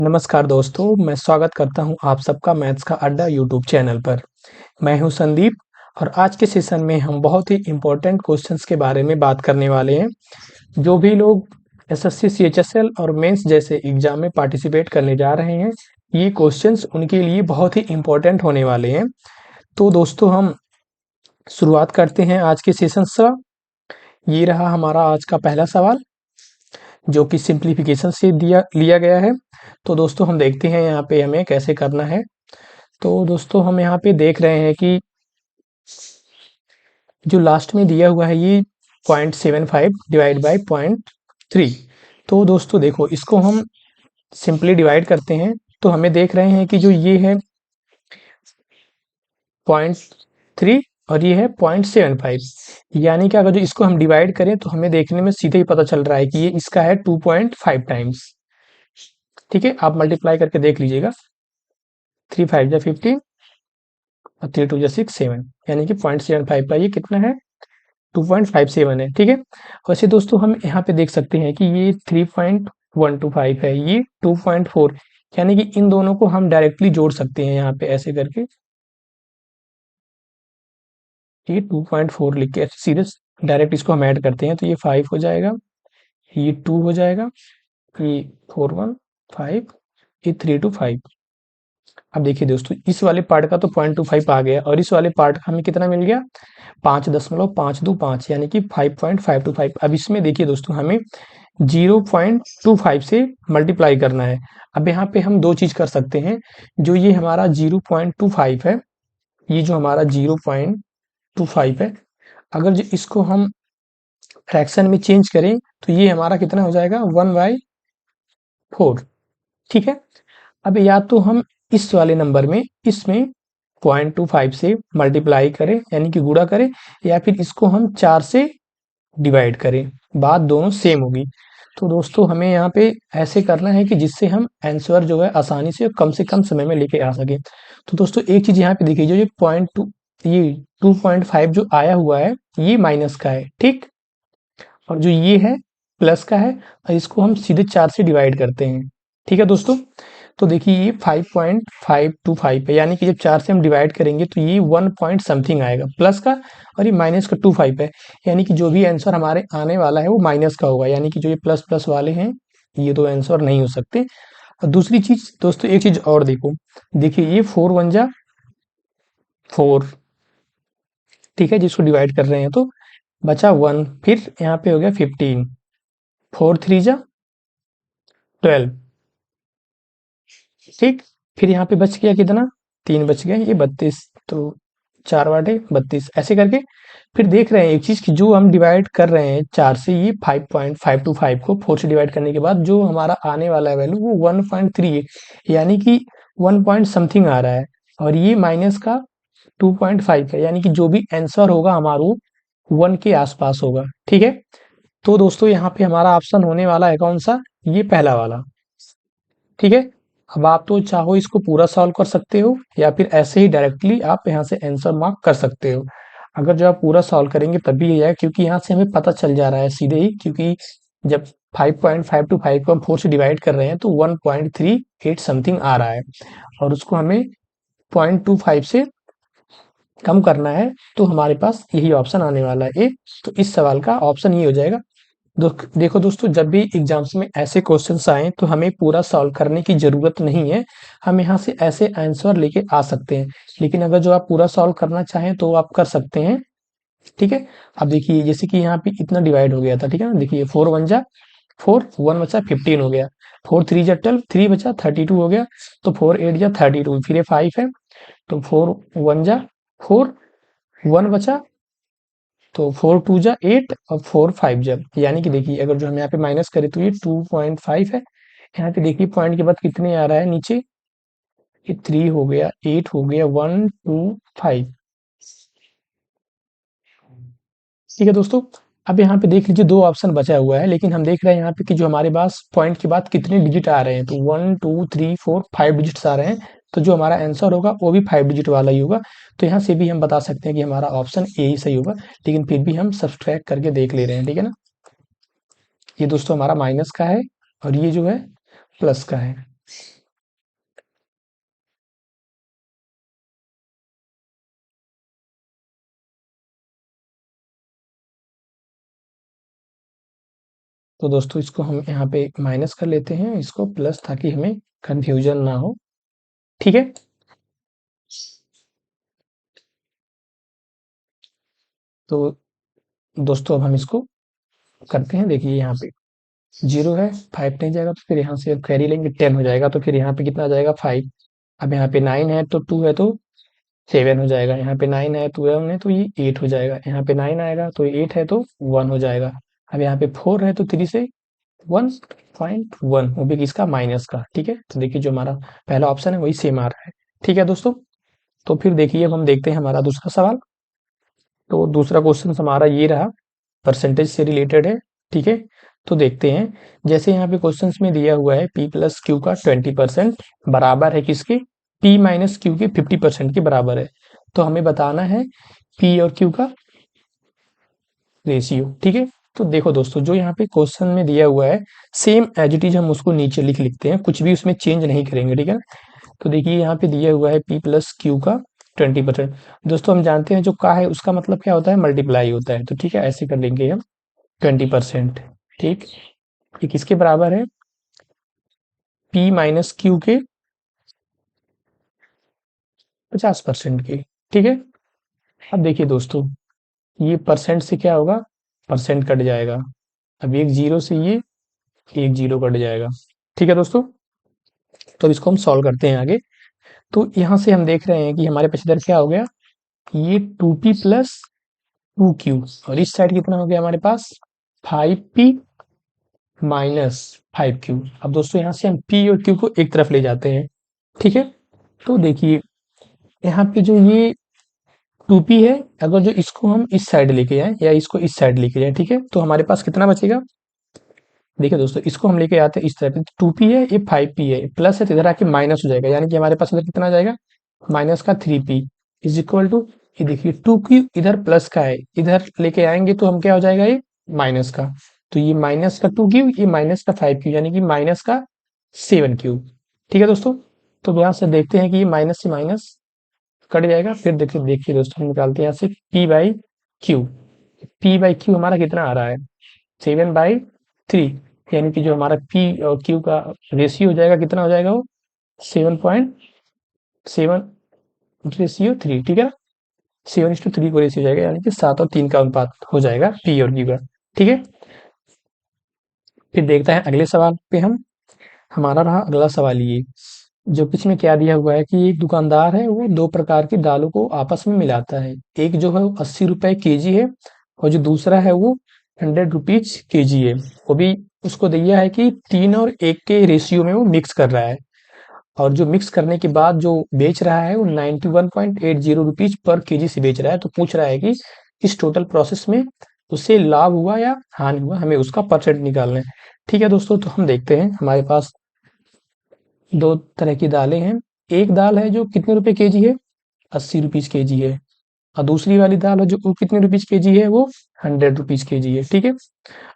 नमस्कार दोस्तों, मैं स्वागत करता हूं आप सबका मैथ्स का अड्डा यूट्यूब चैनल पर। मैं हूं संदीप और आज के सेशन में हम बहुत ही इम्पोर्टेंट क्वेश्चंस के बारे में बात करने वाले हैं। जो भी लोग एसएससी, सीएचएसएल और मेंस जैसे एग्जाम में पार्टिसिपेट करने जा रहे हैं, ये क्वेश्चंस उनके लिए बहुत ही इम्पोर्टेंट होने वाले हैं। तो दोस्तों हम शुरुआत करते हैं आज के सेशन से। ये रहा हमारा आज का पहला सवाल, जो कि सिंप्लीफिकेशन से दिया लिया गया है। तो दोस्तों हम देखते हैं यहाँ पे हमें कैसे करना है। तो दोस्तों हम यहाँ पे देख रहे हैं कि जो लास्ट में दिया हुआ है ये 0.75 डिवाइड बाय 0.3। तो दोस्तों देखो, इसको हम सिंपली डिवाइड करते हैं तो हमें देख रहे हैं कि जो ये है 0.3 और ये है 0.75, यानी कि अगर जो इसको हम डिवाइड करें तो हमें देखने में सीधे ही पता चल रहा है कि ये इसका है 2.5 टाइम्स। ठीक है, आप मल्टीप्लाई करके देख लीजिएगा। 3 5 जा 15 और 3 2 जा 6 7, यानी कि 0.75 का ये कितना है, 2.57 है। ठीक है, वैसे दोस्तों हम यहाँ पे देख सकते हैं कि ये 3.125 है, ये 2.4, यानी कि इन दोनों को हम डायरेक्टली जोड़ सकते हैं यहाँ पे ऐसे करके। ये 2.4 लिख के सीधे डायरेक्ट इसको हम ऐड करते हैं तो ये 5 हो जाएगा, ये 2 हो जाएगा, ये 4 1 5, ये 3 2 5। अब देखिए दोस्तों, इस वाले पार्ट का तो 0.25 आ गया और इस वाले पार्ट का हमें कितना मिल गया, 5.525, यानी कि 5.525। अब इसमें देखिए दोस्तों, हमें 0.25 से मल्टीप्लाई करना है। अब यहाँ पे हम दो चीज कर सकते हैं। जो ये हमारा 0.25 है, ये जो हमारा 0.25 है, अगर जो इसको हम फ्रैक्शन में चेंज करें तो ये हमारा कितना हो जाएगा, 1/4। ठीक है, अब या तो हम इस वाले नंबर में इसमें 0.25 से मल्टीप्लाई करें, यानी कि गुणा करें, या फिर इसको हम 4 से डिवाइड करें, बात दोनों सेम होगी। तो दोस्तों हमें यहाँ पे ऐसे करना है कि जिससे हम आंसर जो है आसानी से कम समय में लेके आ सके। तो दोस्तों एक चीज यहाँ पे देखिए, जो ये 2.5 जो आया हुआ है ये माइनस का है, ठीक, और जो ये है प्लस का है, और इसको हम सीधे 4 से डिवाइड करते हैं। ठीक है दोस्तों, तो देखिए ये 5.525 है, यानी कि जब 4 से हम डिवाइड करेंगे तो ये 1 पॉइंट समथिंग आएगा प्लस का, और ये माइनस का 25 है, यानी कि जो भी आंसर हमारे आने वाला है वो माइनस का होगा, यानी कि जो ये प्लस प्लस वाले हैं ये तो आंसर नहीं हो सकते। और दूसरी चीज दोस्तों, एक चीज और देखो, देखिए ये 4 1 जा 4, ठीक है, जिसको डिवाइड कर रहे हैं तो बचा 1, फिर यहाँ पे हो गया 15, 4 3 जा 12, ठीक, फिर यहाँ पे बच गया कितना, 3 बच गए, ये 32, तो 4 बाटे 32, ऐसे करके फिर देख रहे हैं एक चीज कि जो हम डिवाइड कर रहे हैं 4 से, ये 5.525 को 4 से डिवाइड करने के बाद जो हमारा आने वाला वैल्यू वो 1.3 है, यानी कि 1 पॉइंट समथिंग आ रहा है, और ये माइनस का 2.5 है, यानी कि जो भी आंसर होगा हमारा वो 1 के आसपास होगा। ठीक है, तो दोस्तों यहाँ पे हमारा ऑप्शन होने वाला है कौन सा, ये पहला वाला। ठीक है, अब आप तो चाहो इसको पूरा सॉल्व कर सकते हो, या फिर ऐसे ही डायरेक्टली आप यहाँ से आंसर मार्क कर सकते हो। अगर जो आप पूरा सॉल्व करेंगे तभी ये है, क्योंकि यहाँ से हमें पता चल जा रहा है सीधे ही, क्योंकि जब 5.525 को हम 4 से डिवाइड कर रहे हैं तो 1.38 समथिंग आ रहा है, और उसको हमें 0.25 से कम करना है, तो हमारे पास यही ऑप्शन आने वाला है ए। तो इस सवाल का ऑप्शन ये हो जाएगा। देखो दोस्तों, जब भी एग्जाम्स में ऐसे क्वेश्चंस आए तो हमें पूरा सॉल्व करने की जरूरत नहीं है, हम यहाँ से ऐसे आंसर लेके आ सकते हैं। लेकिन अगर जो आप पूरा सॉल्व करना चाहें तो आप कर सकते हैं। ठीक है, अब देखिए जैसे कि यहाँ पे इतना डिवाइड हो गया था, ठीक है ना, देखिए 4 1 जा 4, 1 बचा 15 हो गया, 4 3 जा 12, 3 बचा 32 हो गया, तो 4 8 जा 32, फिर ये 5 है, तो 4 1 जा 4, 1 बचा, तो 4 2 जा 8 और 4 5 जा, यानी कि देखिए अगर जो हम यहाँ पे माइनस करें तो ये 2.5 है। यहाँ पे देखिए पॉइंट के बाद कितने आ रहा है नीचे, ये 3 हो गया, 8 हो गया, 1 2 5। ठीक है दोस्तों, अब यहाँ पे देख लीजिए दो ऑप्शन बचा हुआ है, लेकिन हम देख रहे हैं यहाँ पे कि जो हमारे पास पॉइंट के बाद कितने डिजिट आ रहे हैं, तो 1 2 3 4 5 डिजिट्स आ रहे हैं, तो जो हमारा आंसर होगा वो भी 5 डिजिट वाला ही होगा। तो यहाँ से भी हम बता सकते हैं कि हमारा ऑप्शन ए ही सही होगा, लेकिन फिर भी हम सब्सट्रैक्ट करके देख ले रहे हैं। ठीक है ना, ये दोस्तों हमारा माइनस का है और ये जो है प्लस का है। तो दोस्तों इसको हम यहाँ पे माइनस कर लेते हैं, इसको प्लस, ताकि हमें कंफ्यूजन ना हो। ठीक है, तो दोस्तों अब हम इसको करते हैं। देखिए यहाँ पे 0 है, 5 नहीं जाएगा, तो फिर यहाँ से कैरी लेंगे, 10 हो जाएगा, तो फिर यहाँ पे कितना आ जाएगा 5। अब यहाँ पे 9 है तो 2 है तो 7 हो जाएगा, यहाँ पे 9 है 12 है तो ये 8 हो जाएगा, यहाँ पे 9 आएगा तो 8 है तो 1 हो जाएगा। अब यहाँ पे 4 है तो 3 से 1.1, वो भी किसका, माइनस का। ठीक है, तो देखिए जो हमारा पहला ऑप्शन है वही सेम आ रहा है। ठीक है दोस्तों, तो फिर देखिए अब हम देखते हैं हमारा दूसरा सवाल। तो दूसरा क्वेश्चन हमारा ये रहा, परसेंटेज से रिलेटेड है। ठीक है, तो देखते हैं। जैसे यहाँ पे क्वेश्चंस में दिया हुआ है P प्लस क्यू का 20% बराबर है किसके, P माइनस क्यू के 50% के बराबर है। तो हमें बताना है P और Q का रेशियो। ठीक है, तो देखो दोस्तों जो यहाँ पे क्वेश्चन में दिया हुआ है सेम एज इट इज हम उसको नीचे लिखते हैं, कुछ भी उसमें चेंज नहीं करेंगे। ठीक है, तो देखिए यहाँ पे दिया हुआ है P प्लस क्यू का 20%। दोस्तों हम जानते हैं जो का है उसका मतलब क्या होता है, मल्टीप्लाई होता है। तो ठीक है, ऐसे कर लेंगे हम 20%। ठीक, ये किसके बराबर है, P माइनस क्यू के 50% के। ठीक है, अब देखिए दोस्तों ये परसेंट से क्या होगा, परसेंट कट जाएगा। अब एक जीरो से ये एक जीरो कट जाएगा। ठीक है दोस्तों, तो अब इसको हम सॉल्व करते हैं आगे। तो यहाँ से हम देख रहे हैं कि हमारे पास इधर क्या हो गया, ये 2P प्लस 2Q, और इस साइड कितना हो गया हमारे पास 5P माइनस 5Q। अब दोस्तों यहाँ से हम P और Q को एक तरफ ले जाते हैं। ठीक है, तो देखिए यहाँ पे जो ये 2P है, अगर जो इसको हम इस साइड लेके जाएं या इसको इस साइड लेके जाएं, ठीक है, तो हमारे पास कितना बचेगा। देखिए दोस्तों इसको हम लेके आते हैं इस तरफ, 2P है, ये 5P है, प्लस है तो इधर आके माइनस हो जाएगा, यानी कि हमारे पास इधर कितना आ जाएगा, माइनस का 3P इज इक्वल टू, ये देखिए 2Q इधर प्लस का है, इधर लेके आएंगे तो हम क्या हो जाएगा, ये माइनस का। तो ये माइनस का 2Q, ये माइनस का 5Q, यानी कि माइनस का 7Q। ठीक है दोस्तों, तो यहाँ से देखते हैं कि ये माइनस से माइनस कट जाएगा। फिर देखिए देखिए दोस्तों हम निकालते हैं यहाँ से P by Q. P by Q हमारा कितना आ रहा है, 7/3, यानी कि जो हमारा P और Q का रेशियो हो जाएगा कितना हो जाएगा, वो 7.7 रेशियो 3। ठीक है, 7:3 को रेशियो हो जाएगा, यानी कि 7 और 3 का अनुपात हो जाएगा P और Q का। ठीक है, फिर देखते हैं अगले सवाल पे हम। हमारा रहा अगला सवाल ये, जो कि इसमें क्या दिया हुआ है कि एक दुकानदार है वो दो प्रकार की दालों को आपस में मिलाता है। एक जो है वो 80 रुपए केजी है, और जो दूसरा है वो 100 रुपीज केजी है। वो भी उसको दिया है कि 3 और 1 के रेशियो में वो मिक्स कर रहा है, और जो मिक्स करने के बाद जो बेच रहा है वो 91.80 रुपीज पर केजी से बेच रहा है। तो पूछ रहा है कि इस टोटल प्रोसेस में उससे लाभ हुआ या हानि हुआ, हमें उसका परसेंट निकालना है। ठीक है दोस्तों, तो हम देखते हैं हमारे पास दो तरह की दालें हैं। एक दाल है जो कितने रुपए केजी है, 80 रुपीज केजी है, और दूसरी वाली दाल है जो वो कितने रुपीज केजी है, वो 100 रुपीज केजी है। ठीक है,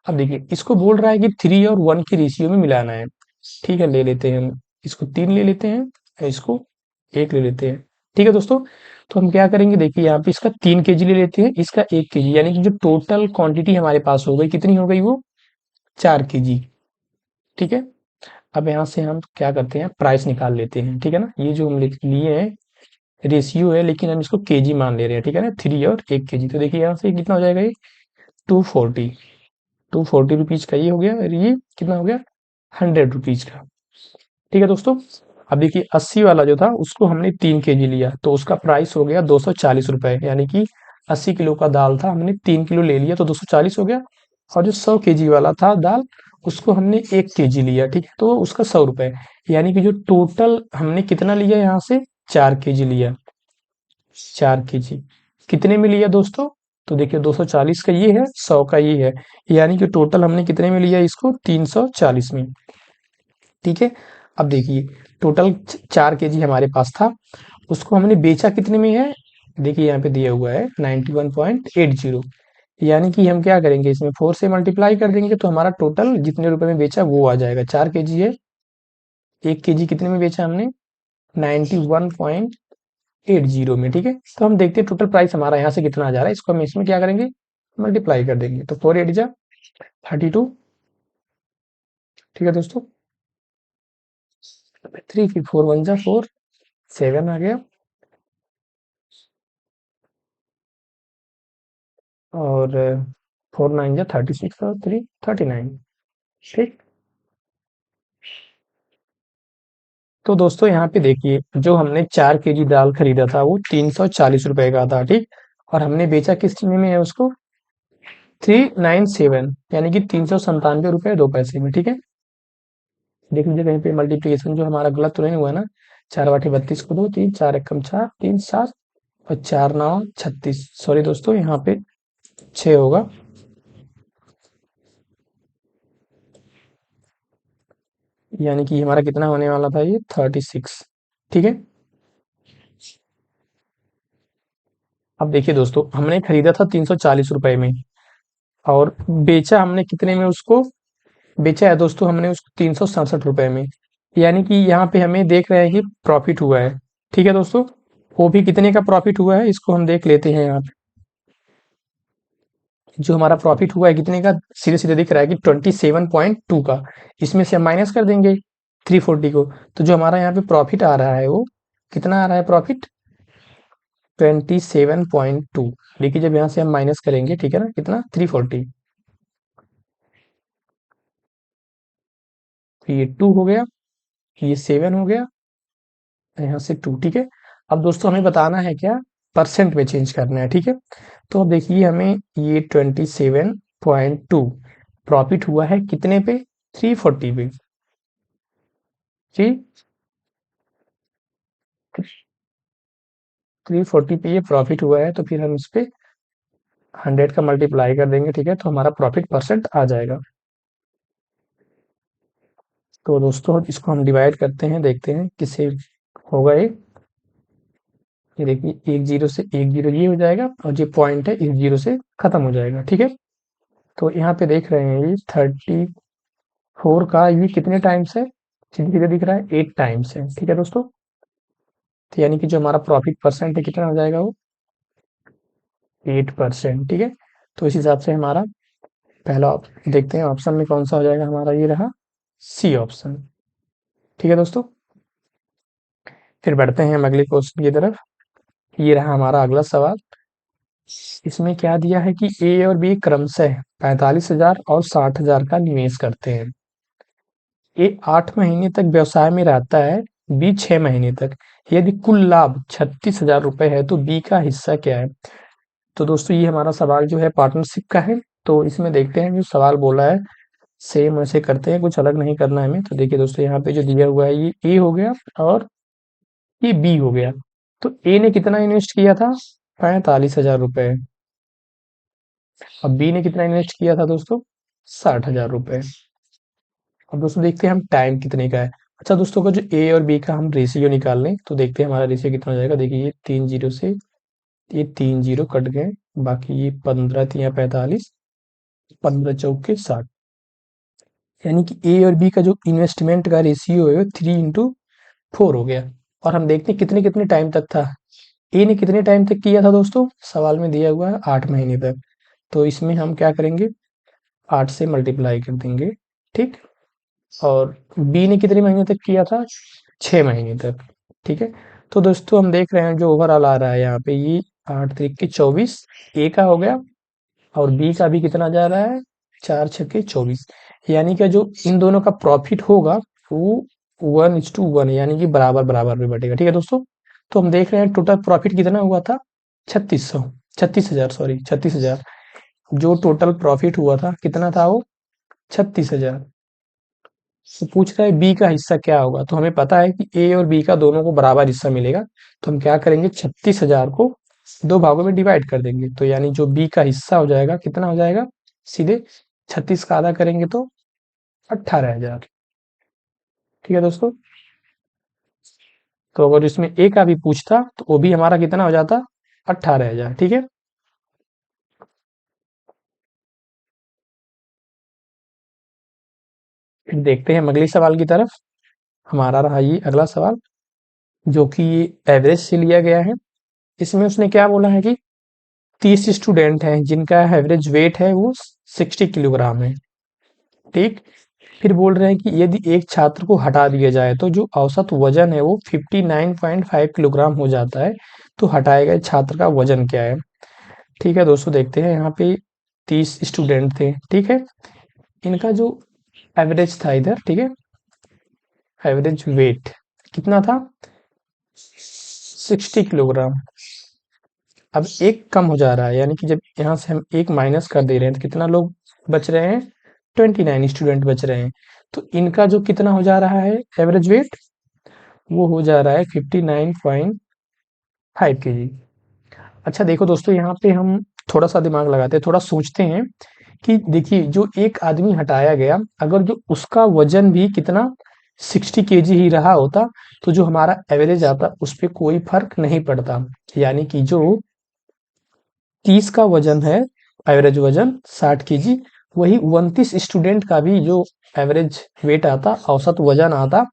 अब देखिए इसको बोल रहा है कि 3 और 1 के रेशियो में मिलाना है। ठीक है, ले लेते हैं हम, इसको 3 ले लेते हैं और इसको 1 ले लेते हैं। ठीक है दोस्तों, तो हम क्या करेंगे, देखिए यहाँ पे इसका 3 केजी ले लेते हैं, इसका 1 केजी, यानी कि जो टोटल क्वांटिटी हमारे पास हो गई कितनी हो गई, वो 4 केजी। ठीक है, अब यहाँ से हम क्या करते हैं, प्राइस निकाल लेते हैं। ठीक है ना, ये जो हम लिए हैं रेशियो है, लेकिन हम इसको केजी मान ले रहे हैं। ठीक है ना, 3 और 1 केजी, तो देखिए यहाँ से कितना हो जाएगा, ये 240, 240 रुपीज का ये हो गया, और ये कितना हो गया, 100 रुपीज का। ठीक है दोस्तों, अब देखिए 80 वाला जो था उसको हमने 3 केजी लिया, तो उसका प्राइस हो गया 240 रुपए, यानी कि 80 किलो का दाल था, हमने 3 किलो ले लिया तो 240 हो गया। और जो 100 केजी वाला था दाल, उसको हमने 1 केजी लिया, ठीक है, तो उसका 100 रुपए, यानी कि जो टोटल हमने कितना लिया यहाँ से, 4 केजी लिया। 4 केजी कितने में लिया दोस्तों, तो देखिए 240 का ये है, 100 का ये है, यानी कि टोटल हमने कितने में लिया इसको, 340 में। ठीक है, अब देखिए टोटल 4 केजी हमारे पास था, उसको हमने बेचा कितने में है, देखिए यहाँ पे दिया हुआ है 91.80, यानी कि हम क्या करेंगे, इसमें 4 से मल्टीप्लाई कर देंगे तो हमारा टोटल जितने रुपए में बेचा वो आ जाएगा। 4 केजी है, 1 kg कितने में बेचा हमने? 91.80 में। ठीक है, तो हम देखते हैं टोटल प्राइस हमारा यहाँ से कितना आ जा रहा है, इसको हम इसमें क्या करेंगे, मल्टीप्लाई कर देंगे। तो 4 8 जा 32। ठीक है दोस्तों, 3 फिर 4 1 जा 4, 7 आ गया, और 4 9 जा 36 और 3 39। ठीक, तो दोस्तों यहाँ पे देखिए, जो हमने 4 kg दाल खरीदा था वो 340 रुपए का था। ठीक, और हमने बेचा किस में है उसको? 397, यानी कि 397 रुपए 2 पैसे में। ठीक है, देख लीजिए कहीं पे मल्टीप्लिकेशन जो हमारा गलत तो नहीं हुआ ना। 4 बटे 32 को 2, 3 4 एकम 4, 3 7 और 4 9 36। सॉरी दोस्तों, यहाँ पे 6 होगा, यानी कि हमारा कितना होने वाला था, ये 36। ठीक है, अब देखिए दोस्तों, हमने खरीदा था 340 रुपए में, और बेचा हमने कितने में उसको? बेचा है दोस्तों हमने उसको 367 रुपए में, यानी कि यहाँ पे हमें देख रहे हैं कि प्रॉफिट हुआ है। ठीक है दोस्तों, वो भी कितने का प्रॉफिट हुआ है इसको हम देख लेते हैं। यहाँ पे जो हमारा प्रॉफिट हुआ है कितने का, सीधे सीधे दिख रहा है कि 27.2 का। इसमें से हम माइनस कर देंगे 340 को, तो जो हमारा यहाँ पे प्रॉफिट आ रहा है वो कितना आ रहा है? प्रॉफिट 27.2। देखिए जब यहाँ से हम माइनस करेंगे, ठीक है ना, कितना? 340, तो ये 2 हो गया, ये 7 हो गया, यहाँ से 2। ठीक है, अब दोस्तों हमें बताना है क्या? परसेंट में चेंज करना है। ठीक है, तो अब देखिए हमें ये 27.2 प्रॉफिट हुआ है कितने पे? 340 पे। जी, 340 पे ये प्रॉफिट हुआ है, तो फिर हम इस पे 100 का मल्टीप्लाई कर देंगे। ठीक है, तो हमारा प्रॉफिट परसेंट आ जाएगा। तो दोस्तों इसको हम डिवाइड करते हैं, देखते हैं किससे होगा ये। ये देखिए, एक जीरो से एक जीरो ये हो जाएगा, और जो पॉइंट है इस जीरो से खत्म हो जाएगा। ठीक है, तो यहाँ पे देख रहे हैं ये 34 का ये कितने टाइम्स है? सीधे सीधे दिख रहा है 8 टाइम्स है। ठीक है दोस्तों, तो यानी कि जो हमारा प्रॉफिट परसेंट है कितना हो जाएगा वो? 8%। ठीक है, तो इस हिसाब से हमारा पहला देखते हैं ऑप्शन में कौन सा हो जाएगा हमारा, ये रहा सी ऑप्शन। ठीक है दोस्तों, फिर बढ़ते हैं हम अगले क्वेश्चन की तरफ। ये रहा हमारा अगला सवाल। इसमें क्या दिया है कि ए और बी क्रमशः 45,000 और 60,000 का निवेश करते हैं। ए 8 महीने तक व्यवसाय में रहता है, बी 6 महीने तक। यदि कुल लाभ 36,000 रुपए है तो बी का हिस्सा क्या है? तो दोस्तों ये हमारा सवाल जो है पार्टनरशिप का है। तो इसमें देखते हैं जो सवाल बोला है, सेम वैसे करते हैं, कुछ अलग नहीं करना है हमें। तो देखिए दोस्तों, यहाँ पे जो दिया हुआ है ये ए हो गया और ये बी हो गया। तो ए ने कितना इन्वेस्ट किया था? 45,000 रुपए। अब बी ने कितना इन्वेस्ट किया था दोस्तों? 60,000 रुपए। अब दोस्तों देखते हैं हम टाइम कितने का है। अच्छा दोस्तों, का जो ए और बी का हम रेशियो निकाल लें तो देखते हैं हमारा रेशियो कितना हो जाएगा। देखिए ये 3 जीरो से ये 3 जीरो कट गए, बाकी ये 15 3 45, 15 चौके 60, यानी कि ए और बी का जो इन्वेस्टमेंट का रेशियो है 3:4 हो गया। और हम देखते हैं कितने कितने टाइम तक था। ए ने कितने टाइम तक किया था दोस्तों? सवाल में दिया हुआ है 8 महीने तक। तो इसमें हम क्या करेंगे, 8 से मल्टीप्लाई कर देंगे। ठीक, और बी ने कितने महीने तक किया था? 6 महीने तक। ठीक है, तो दोस्तों हम देख रहे हैं जो ओवरऑल आ रहा है यहाँ पे, ये 8 3 के 24 ए का हो गया, और बी का भी कितना जा रहा है? 4 6 के 24, यानी कि जो इन दोनों का प्रॉफिट होगा वो 1:1, यानी कि बराबर बराबर में बटेगा। ठीक है दोस्तों, तो हम देख रहे हैं टोटल प्रॉफिट कितना हुआ था? 3600, 36,000, सॉरी 36,000। जो टोटल प्रॉफिट हुआ था कितना था वो? 36,000। तो पूछ रहा है बी का हिस्सा क्या होगा, तो हमें पता है कि ए और बी का दोनों को बराबर हिस्सा मिलेगा। तो हम क्या करेंगे, 36,000 को दो भागों में डिवाइड कर देंगे, तो यानी जो बी का हिस्सा हो जाएगा कितना हो जाएगा? सीधे 36 का आधा करेंगे तो 18,000। ठीक है दोस्तों, तो अगर इसमें ए का भी पूछता तो वो भी हमारा कितना हो जाता? 18,000। ठीक है, फिर देखते हैं हम अगले सवाल की तरफ। हमारा रहा ये अगला सवाल, जो कि एवरेज से लिया गया है। इसमें उसने क्या बोला है कि 30 स्टूडेंट हैं जिनका एवरेज वेट है वो 60 किलोग्राम है। ठीक। फिर बोल रहे हैं कि यदि एक छात्र को हटा दिया जाए तो जो औसत वजन है वो 59.5 किलोग्राम हो जाता है। तो हटाए गए छात्र का वजन क्या है? ठीक है दोस्तों, देखते हैं यहाँ पे 30 स्टूडेंट थे। ठीक है, इनका जो एवरेज था इधर, ठीक है, एवरेज वेट कितना था? 60 किलोग्राम। अब एक कम हो जा रहा है, यानी कि जब यहाँ से हम एक माइनस कर दे रहे हैं तो कितना लोग बच रहे हैं? 29 स्टूडेंट बच रहे हैं। तो इनका जो कितना हो जा रहा है एवरेज वेट, वो हो जा रहा है 59.5 kg। अच्छा देखो दोस्तों, यहाँ पे हम थोड़ा सा दिमाग लगाते हैं, थोड़ा सोचते हैं कि देखिए जो एक आदमी हटाया गया, अगर जो उसका वजन भी कितना 60 kg ही रहा होता तो जो हमारा एवरेज आता उस पर कोई फर्क नहीं पड़ता। यानी कि जो 30 का वजन है, एवरेज वजन 60 kg, वही 29 स्टूडेंट का भी जो एवरेज वेट आता, औसत वजन आता,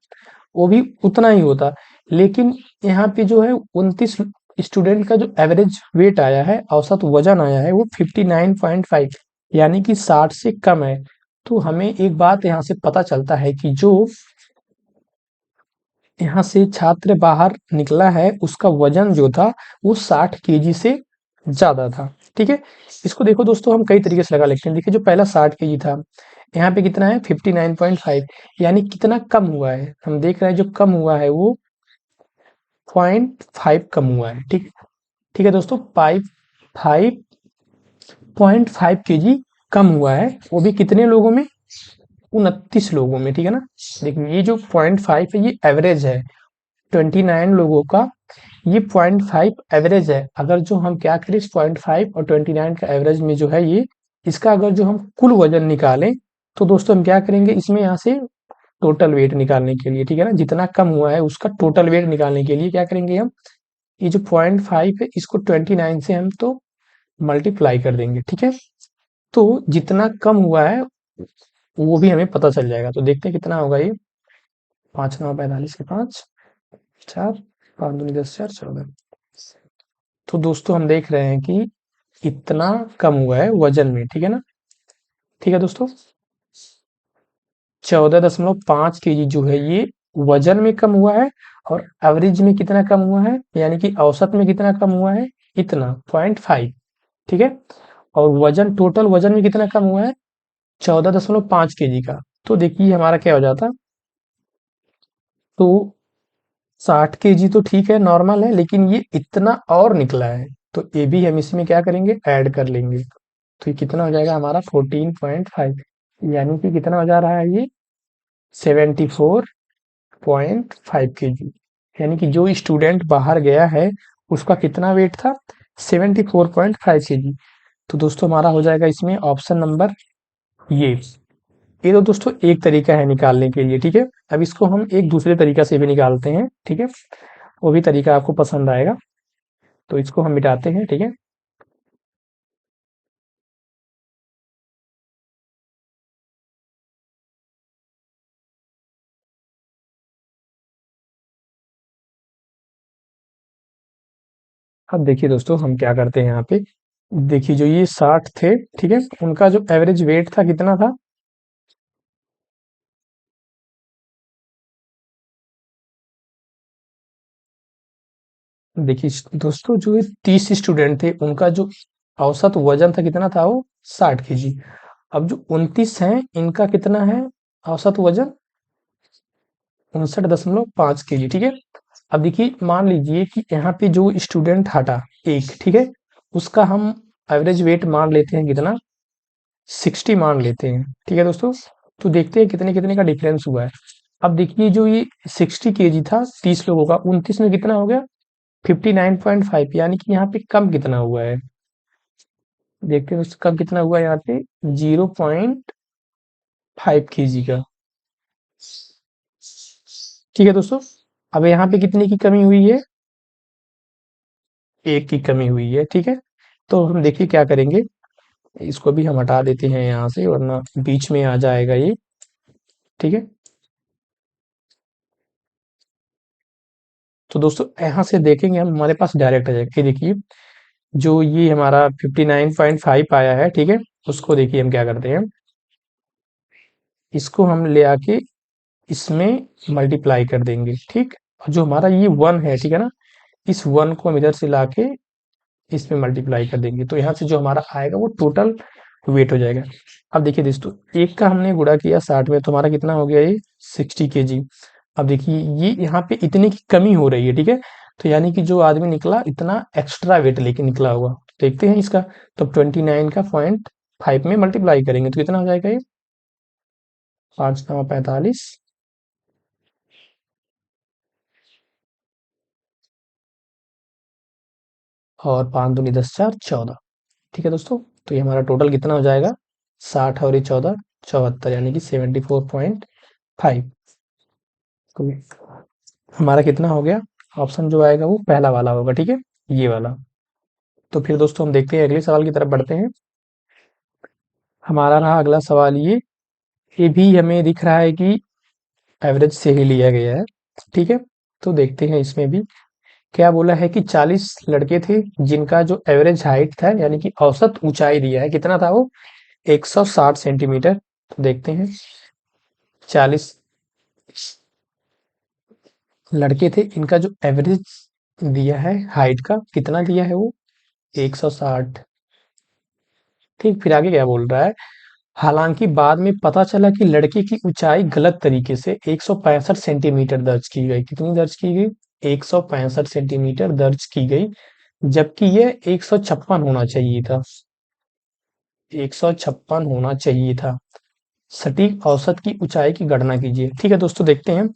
वो भी उतना ही होता। लेकिन यहाँ पे जो है 29 स्टूडेंट का जो एवरेज वेट आया है, औसत वजन आया है, वो 59.5, यानी कि 60 से कम है। तो हमें एक बात यहाँ से पता चलता है कि जो यहाँ से छात्र बाहर निकला है उसका वजन जो था वो 60 kg से ज्यादा था। ठीक है, इसको देखो दोस्तों, हम कई तरीके से लगा लेते हैं। देखिए जो पहला 60 kg था, यहाँ पे कितना है 59.5, यानी कितना कम हुआ है? हम देख रहे हैं जो कम हुआ है वो 0.5 कम हुआ है। ठीक, ठीक है दोस्तों, 5.5 kg कम हुआ है, वो भी कितने लोगों में? 29 लोगों में। ठीक है ना, देखिए ये जो 0.5 है ये एवरेज है 29 लोगों का, ये 0.5 एवरेज है। अगर जो हम क्या करें इस 0.5 और 29 का एवरेज में जो है ये, इसका अगर जो हम कुल वजन निकालें तो दोस्तों हम क्या करेंगे इसमें यहाँ से टोटल वेट निकालने के लिए, ठीक है ना, जितना कम हुआ है उसका टोटल वेट निकालने के लिए क्या करेंगे हम, ये जो 0.5 है इसको 29 से हम तो मल्टीप्लाई कर देंगे। ठीक है, तो जितना कम हुआ है वो भी हमें पता चल जाएगा। तो देखते हैं कितना होगा ये, 5 9 45 के 5 4 5 दूनी 10 4 14। तो दोस्तों हम देख रहे हैं कि इतना कम हुआ है वजन में। ठीक है ना, ठीक है दोस्तों, 14.5 kg जो है ये वजन में कम हुआ है, और एवरेज में कितना कम हुआ है, यानी कि औसत में कितना कम हुआ है? इतना 0.5। ठीक है, और वजन, टोटल वजन में कितना कम हुआ है? 14.5 kg का। तो देखिए हमारा क्या हो जाता, तो 60 kg तो ठीक है, नॉर्मल है, लेकिन ये इतना और निकला है, तो ये भी हम इसमें क्या करेंगे, ऐड कर लेंगे। तो ये कितना हो जाएगा हमारा 14.5, यानी कि कितना हो जा रहा है ये 74.5 kg। यानी कि जो स्टूडेंट बाहर गया है उसका कितना वेट था? 74.5 kg। तो दोस्तों हमारा हो जाएगा इसमें ऑप्शन नंबर ये। ये तो दोस्तों एक तरीका है निकालने के लिए। ठीक है, अब इसको हम एक दूसरे तरीका से भी निकालते हैं। ठीक है, वो भी तरीका आपको पसंद आएगा, तो इसको हम मिटाते हैं। ठीक है, अब देखिए दोस्तों हम क्या करते हैं यहाँ पे, देखिए जो ये 60 थे, ठीक है, उनका जो एवरेज वेट था कितना था? देखिए दोस्तों, जो ये 30 स्टूडेंट थे उनका जो औसत वजन था कितना था? वो 60 kg। अब जो 29 हैं इनका कितना है औसत वजन? 59.5 kg। ठीक है, अब देखिए मान लीजिए कि यहाँ पे जो स्टूडेंट हटा एक, ठीक है, उसका हम एवरेज वेट मान लेते हैं कितना, 60 मान लेते हैं। ठीक है दोस्तों, तो देखते हैं कितने कितने का डिफरेंस हुआ है। अब देखिए जो ये 60 kg था 30 लोगों का, 29 में कितना हो गया 59.5, यानी कि यहाँ पे कम कितना हुआ है, देखते हैं दोस्तों कम कितना हुआ है यहाँ पे 0.5 kg का। ठीक है दोस्तों, अब यहाँ पे कितने की कमी हुई है? एक की कमी हुई है। ठीक है, तो हम देखिए क्या करेंगे, इसको भी हम हटा देते हैं यहाँ से, वरना बीच में आ जाएगा ये। ठीक है, तो दोस्तों यहाँ से देखेंगे हम, हमारे पास डायरेक्ट आ जाएगा। ये देखिए जो ये हमारा 59.5 आया है, ठीक है, उसको देखिए हम क्या करते हैं, इसको हम ले आके इसमें मल्टीप्लाई कर देंगे, ठीक। और जो हमारा ये 1 है, ठीक है ना, इस 1 को हम इधर से लाके इसमें मल्टीप्लाई कर देंगे, तो यहाँ से जो हमारा आएगा वो टोटल वेट हो जाएगा। अब देखिए दोस्तों, एक का हमने गुणा किया 60 में, तो हमारा कितना हो गया ये 60 kg। अब देखिए ये यहाँ पे इतने की कमी हो रही है, ठीक है, तो यानी कि जो आदमी निकला इतना एक्स्ट्रा वेट लेके निकला होगा। देखते हैं इसका, तो 29 का 0.5 में मल्टीप्लाई करेंगे तो कितना हो जाएगा ये, 5×9=45 और 5×2=10=4 14। ठीक है दोस्तों, तो ये हमारा टोटल कितना हो जाएगा, 60 और ये 14 74, यानी कि 74.5। तो हमारा कितना हो गया, ऑप्शन जो आएगा वो पहला वाला होगा, ठीक है, ये वाला। तो फिर दोस्तों हम देखते हैं अगले सवाल की तरफ बढ़ते हैं। हमारा रहा अगला सवाल ये भी हमें दिख रहा है कि एवरेज से ही लिया गया है, ठीक है। तो देखते हैं इसमें भी क्या बोला है कि 40 लड़के थे जिनका जो एवरेज हाइट था, यानी कि औसत ऊंचाई दिया है, कितना था वो, 160 सेंटीमीटर। तो देखते हैं, 40 लड़के थे, इनका जो एवरेज दिया है हाइट का, कितना दिया है वो, 160। ठीक, फिर आगे क्या बोल रहा है, हालांकि बाद में पता चला कि लड़के की ऊंचाई गलत तरीके से 165 सेंटीमीटर दर्ज की गई। कितनी दर्ज की गई, 165 सेंटीमीटर दर्ज की गई, जबकि यह 156 होना चाहिए था, 156 होना चाहिए था। सटीक औसत की ऊंचाई की गणना कीजिए। ठीक है दोस्तों, देखते हैं।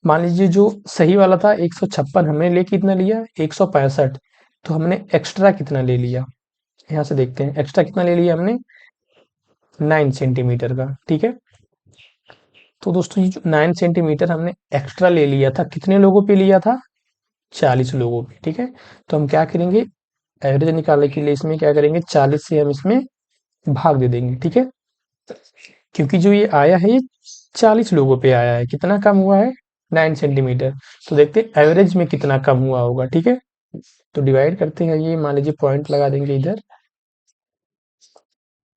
मान लीजिए जो सही वाला था 156, हमने ले कितना लिया, 165, तो हमने एक्स्ट्रा कितना ले लिया, यहाँ से देखते हैं एक्स्ट्रा कितना ले लिया हमने, 9 सेंटीमीटर का। ठीक है, तो दोस्तों ये जो 9 सेंटीमीटर हमने एक्स्ट्रा ले लिया था, कितने लोगों पे लिया था, 40 लोगों पे। ठीक है, तो हम क्या करेंगे, एवरेज निकालने के लिए इसमें क्या करेंगे, 40 से हम इसमें भाग दे देंगे। ठीक है, क्योंकि जो ये आया है ये 40 लोगों पे आया है, कितना कम हुआ है, 9 सेंटीमीटर। तो देखते हैं एवरेज में कितना कम हुआ होगा। ठीक है, तो डिवाइड करते हैं, ये मान लीजिए पॉइंट लगा देंगे इधर,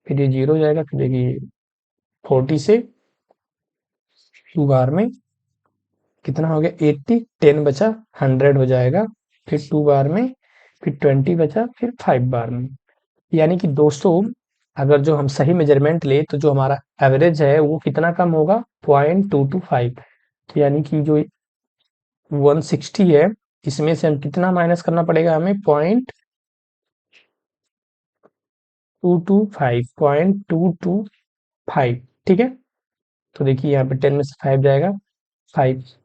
फिर ये 0 हो जाएगा, फिर देखिए 40 से 2 बार में कितना हो गया, 80, 10 बचा, 100 हो जाएगा, फिर 2 बार में, फिर 20 बचा, फिर 5 बार में। यानी कि दोस्तों अगर जो हम सही मेजरमेंट ले तो जो हमारा एवरेज है वो कितना कम होगा, 0.225। यानी कि जो 160 है, इसमें से हम कितना माइनस करना पड़ेगा हमें, 0.225। ठीक है, तो देखिए यहाँ पे 10 में से 5 जाएगा, 5,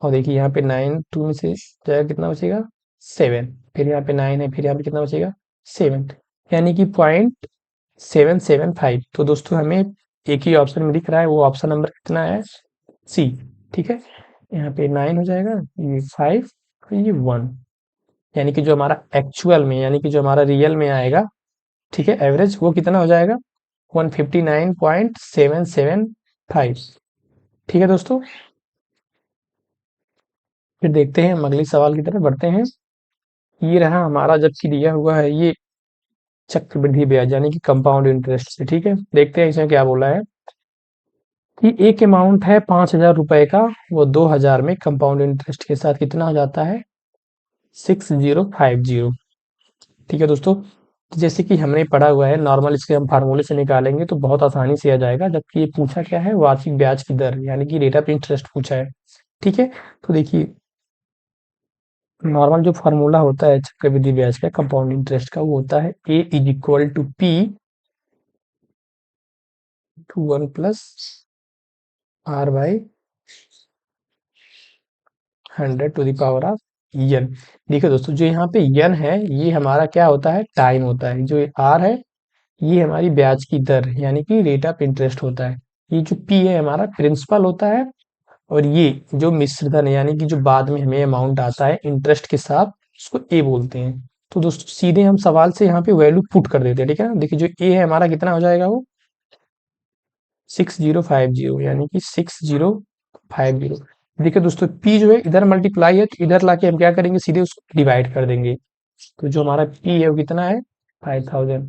और देखिए यहाँ पे 9 2 में से जाएगा, कितना बचेगा, 7, फिर यहाँ पे 9 है, फिर यहाँ पे कितना बचेगा, 7, यानी कि 0.775। तो दोस्तों हमें एक ही ऑप्शन में दिख रहा है, वो ऑप्शन नंबर कितना है, सी। ठीक है, यहाँ पे 9 हो जाएगा, ये 5, ये 1, यानी कि जो हमारा एक्चुअल में, यानी कि जो हमारा रियल में आएगा, ठीक है, एवरेज वो कितना हो जाएगा, 159.775। ठीक है दोस्तों, फिर देखते हैं हम अगले सवाल की तरफ बढ़ते हैं। ये रहा हमारा, जबकि दिया हुआ है ये चक्रवृद्धि ब्याज, यानी कि कंपाउंड इंटरेस्ट से। ठीक है, देखते हैं इसमें क्या बोला है कि एक अमाउंट है 5,000 रुपए का, वो 2,000 में कंपाउंड इंटरेस्ट के साथ कितना हो जाता है, 6050। ठीक है दोस्तों, तो जैसे कि हमने पढ़ा हुआ है, नॉर्मल इसके हम फार्मूले से निकालेंगे तो बहुत आसानी से आ जाएगा, जबकि ये पूछा क्या है, वार्षिक ब्याज की दर, यानी कि रेट ऑफ इंटरेस्ट पूछा है। ठीक है, तो देखिए नॉर्मल जो फार्मूला होता है चक्रवृद्धि ब्याज का, कंपाउंड इंटरेस्ट का, वो होता है A = P टू 1+R/100⁻n। देखिए दोस्तों, जो यहाँ पे n है ये हमारा क्या होता है, टाइम होता है, जो R है ये हमारी ब्याज की दर, यानी कि रेट ऑफ इंटरेस्ट होता है, ये जो P है हमारा प्रिंसिपल होता है, और ये जो मिश्रधन है, यानी कि जो बाद में हमें अमाउंट आता है इंटरेस्ट के साथ, उसको ए बोलते हैं। तो दोस्तों सीधे हम सवाल से यहाँ पे वैल्यू पुट कर देते हैं। ठीक है ना, देखिए जो ए है हमारा कितना हो जाएगा, वो 6050, यानी कि 6050। देखिए दोस्तों, पी जो है इधर मल्टीप्लाई है, तो इधर लाके हम क्या करेंगे, सीधे उसको डिवाइड कर देंगे। तो जो हमारा पी है वो कितना है, 5000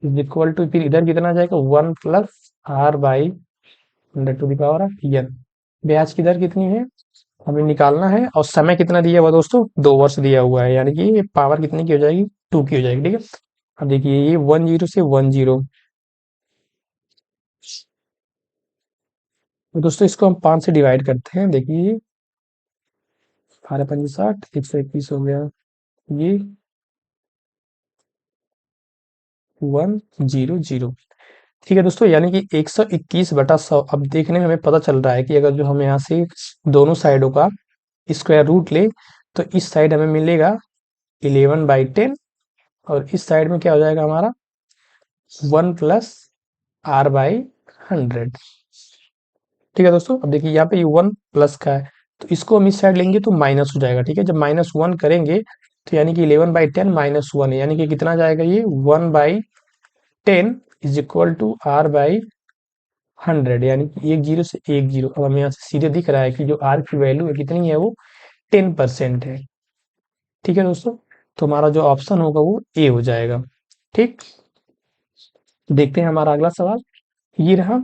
इज इक्वल टू, फिर इधर कितना आ जाएगा, 1 plus R by 100 to the power of n। ब्याज की दर कितनी है हमें निकालना है, और समय कितना दिया हुआ है दोस्तों, 2 वर्ष दिया हुआ है, यानी कि ये पावर कितनी की हो जाएगी, 2 की हो जाएगी, ठीक है। अब देखिए ये 10 से 10, तो दोस्तों इसको हम 5 से डिवाइड करते हैं। देखिए 12×5 = 60, 121 हो गया, ये 100। ठीक है दोस्तों, यानी कि 121/100। अब देखने में हमें पता चल रहा है कि अगर जो हम यहाँ से दोनों साइडों का स्क्वायर रूट ले, तो इस साइड हमें मिलेगा 11/10, और इस साइड में क्या हो जाएगा हमारा, 1 प्लस आर बाई 100। ठीक है दोस्तों, अब देखिए यहाँ पे ये 1 प्लस का है, तो इसको हम इस साइड लेंगे तो माइनस हो जाएगा, ठीक है। जब -1 करेंगे तो यानी कि 11/10 -1 है, यानी कि कितना जाएगा, ये 1/10 is equal to R by 100, यानी कि 10 से 10। अब हमें यहाँ से सीधे दिख रहा है कि जो आर की वैल्यू है कितनी है, वो 10% है। ठीक है दोस्तों, तो हमारा जो ऑप्शन होगा वो ए हो जाएगा। ठीक, देखते हैं हमारा अगला सवाल। ये रहा,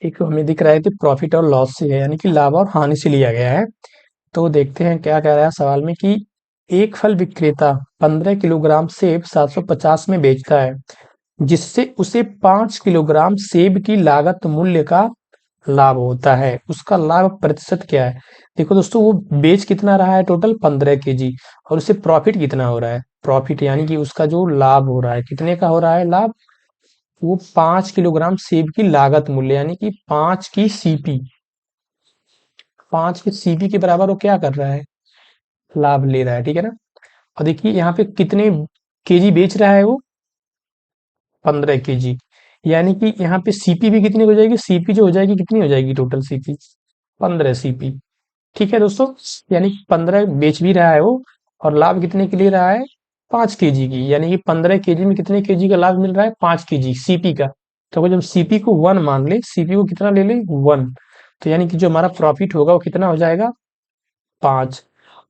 एक हमें दिख रहा है कि प्रॉफिट और लॉस से है, यानी कि लाभ और हानि से लिया गया है। तो देखते हैं क्या कह रहा है सवाल में, कि एक फल विक्रेता 15 किलोग्राम सेब 750 में बेचता है, जिससे उसे 5 किलोग्राम सेब की लागत मूल्य का लाभ होता है। उसका लाभ प्रतिशत क्या है। देखो दोस्तों, वो बेच कितना रहा है, टोटल 15 kg, और उसे प्रॉफिट कितना हो रहा है, प्रॉफिट यानी कि उसका जो लाभ हो रहा है, कितने का हो रहा है लाभ, वो 5 किलोग्राम सेब की लागत मूल्य, यानी कि 5 की सीपी के बराबर वो क्या कर रहा है, लाभ ले रहा है, ठीक है ना। और देखिए यहाँ पे कितने केजी बेच रहा है वो, 15 kg, यानी कि यहाँ पे सीपी भी कितनी हो जाएगी, सीपी जो हो जाएगी कितनी हो जाएगी, टोटल सीपी 15 सीपी। ठीक है दोस्तों, यानी 15 बेच भी रहा है वो, और लाभ कितने के लिए रहा है, 5 kg की, यानी कि 15 kg में कितने केजी का लाभ मिल रहा है, 5 kg सीपी का। तो अगर जब सीपी को 1 मान ले, सीपी को कितना ले ले, 1, तो यानी कि जो हमारा प्रॉफिट होगा वो कितना हो जाएगा, 5,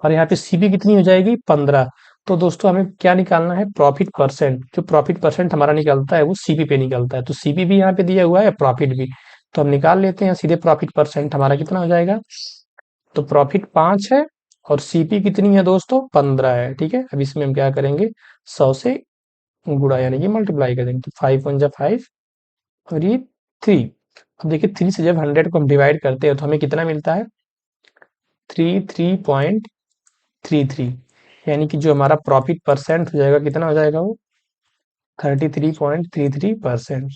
और यहाँ पे सीपी कितनी हो जाएगी, 15। तो दोस्तों हमें क्या निकालना है, प्रॉफिट परसेंट। जो प्रॉफिट परसेंट हमारा निकलता है वो सीपी पे निकलता है, तो सीपी भी यहाँ पे दिया हुआ है, प्रॉफिट भी। तो हम निकाल लेते हैं सीधे, प्रॉफिट परसेंट हमारा कितना हो जाएगा, तो प्रॉफिट 5 है, और सीपी कितनी है दोस्तों, 15 है, ठीक है। अब इसमें हम क्या करेंगे, 100 से गुणा यानी कि मल्टीप्लाई करेंगे, तो 5×1 = 5, और ये 3। अब देखिए 3 से जब 100 को हम डिवाइड करते हैं तो हमें कितना मिलता है, 33.33, यानी कि जो हमारा प्रॉफिट परसेंट हो जाएगा, कितना हो जाएगा वो, 33.33%।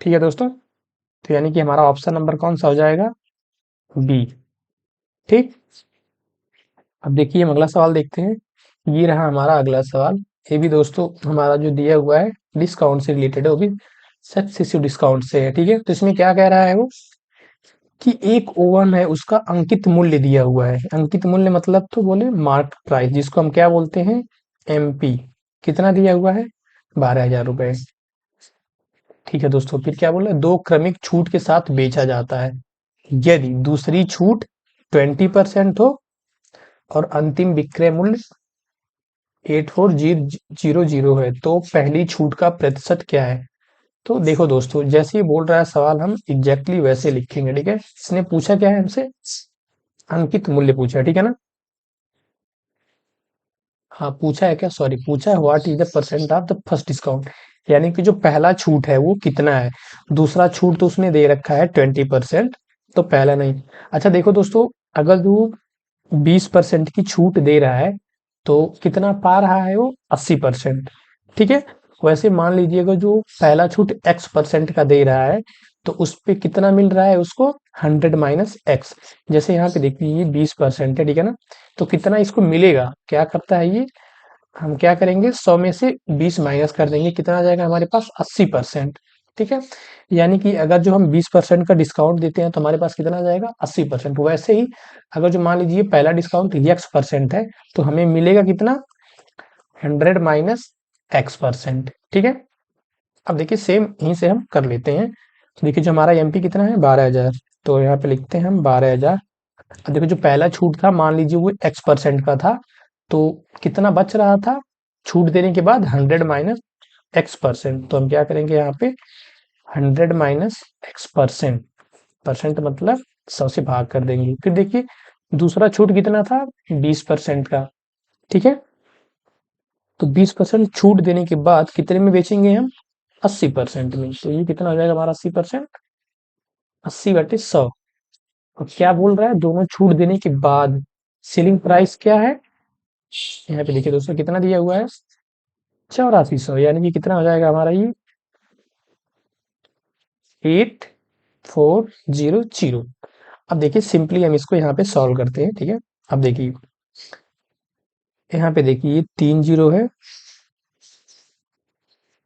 ठीक है दोस्तों, तो यानी कि हमारा ऑप्शन नंबर कौन सा हो जाएगा, बी। ठीक, अब देखिए हम अगला सवाल देखते हैं। ये रहा हमारा अगला सवाल। ये भी दोस्तों हमारा जो दिया हुआ है डिस्काउंट से रिलेटेड है, वो भी सक्सेसिव डिस्काउंट से है, ठीक है। तो इसमें क्या कह रहा है वो, कि एक ओवन है, उसका अंकित मूल्य दिया हुआ है। अंकित मूल्य मतलब तो बोले मार्क प्राइस, जिसको हम क्या बोलते हैं, एमपी। कितना दिया हुआ है, 12,000 रुपए। ठीक है दोस्तों, फिर क्या बोला, दो क्रमिक छूट के साथ बेचा जाता है। यदि दूसरी छूट 20% हो, और अंतिम विक्रय मूल्य 84,000 है, तो पहली छूट का प्रतिशत क्या है। तो देखो दोस्तों, जैसे ही बोल रहा है सवाल, हम एग्जैक्टली वैसे लिखेंगे, ठीक है। इसने पूछा क्या है हमसे, अंकित मूल्य पूछा है, ठीक है ना। हाँ पूछा है क्या, सॉरी, पूछा है what is the percent of the first discount, यानी कि जो पहला छूट है वो कितना है। दूसरा छूट तो उसने दे रखा है 20%, तो पहला नहीं। अच्छा देखो दोस्तों, अगर जो 20% की छूट दे रहा है, तो कितना पा रहा है वो, 80%। ठीक है, वैसे मान लीजिएगा जो पहला छूट X% का दे रहा है, तो उस पे कितना मिल रहा है उसको, 100 - X। जैसे यहाँ पे देखिए ये 20% है, ठीक है ना। तो कितना इसको मिलेगा, क्या करता है ये, हम क्या करेंगे, 100 में से 20 माइनस कर देंगे, कितना आ जाएगा हमारे पास, 80%। ठीक है, यानी कि अगर जो हम 20% का डिस्काउंट देते हैं तो हमारे पास कितना आ जाएगा, 80%। वैसे ही अगर जो मान लीजिए पहला डिस्काउंट X% है, तो हमें मिलेगा कितना, 100 - X%। ठीक है, अब देखिए सेम यहीं से हम कर लेते हैं। तो देखिए जो हमारा एमपी कितना है, 12,000, तो यहाँ पे लिखते हैं हम 12,000। अब देखो जो पहला छूट था, मान लीजिए वो X% का था, तो कितना बच रहा था छूट देने के बाद? 100 माइनस X%। तो हम क्या करेंगे यहाँ पे? 100 माइनस X%। परसेंट मतलब 100 से भाग कर देंगे। फिर देखिए दूसरा छूट कितना था? 20% का। ठीक है, तो 20% छूट देने के बाद कितने में बेचेंगे हम? 80% में। तो ये कितना हो जाएगा हमारा 80%? 80/100। और क्या बोल रहा है? दोनों छूट देने के बाद सेलिंग प्राइस क्या है? यहाँ पे देखिए दोस्तों कितना दिया हुआ है? 8400। यानी कि कितना हो जाएगा हमारा ये? 8400। अब देखिए सिंपली हम इसको यहाँ पे सॉल्व करते हैं। ठीक है, अब देखिए यहाँ पे देखिए ये 3 जीरो है।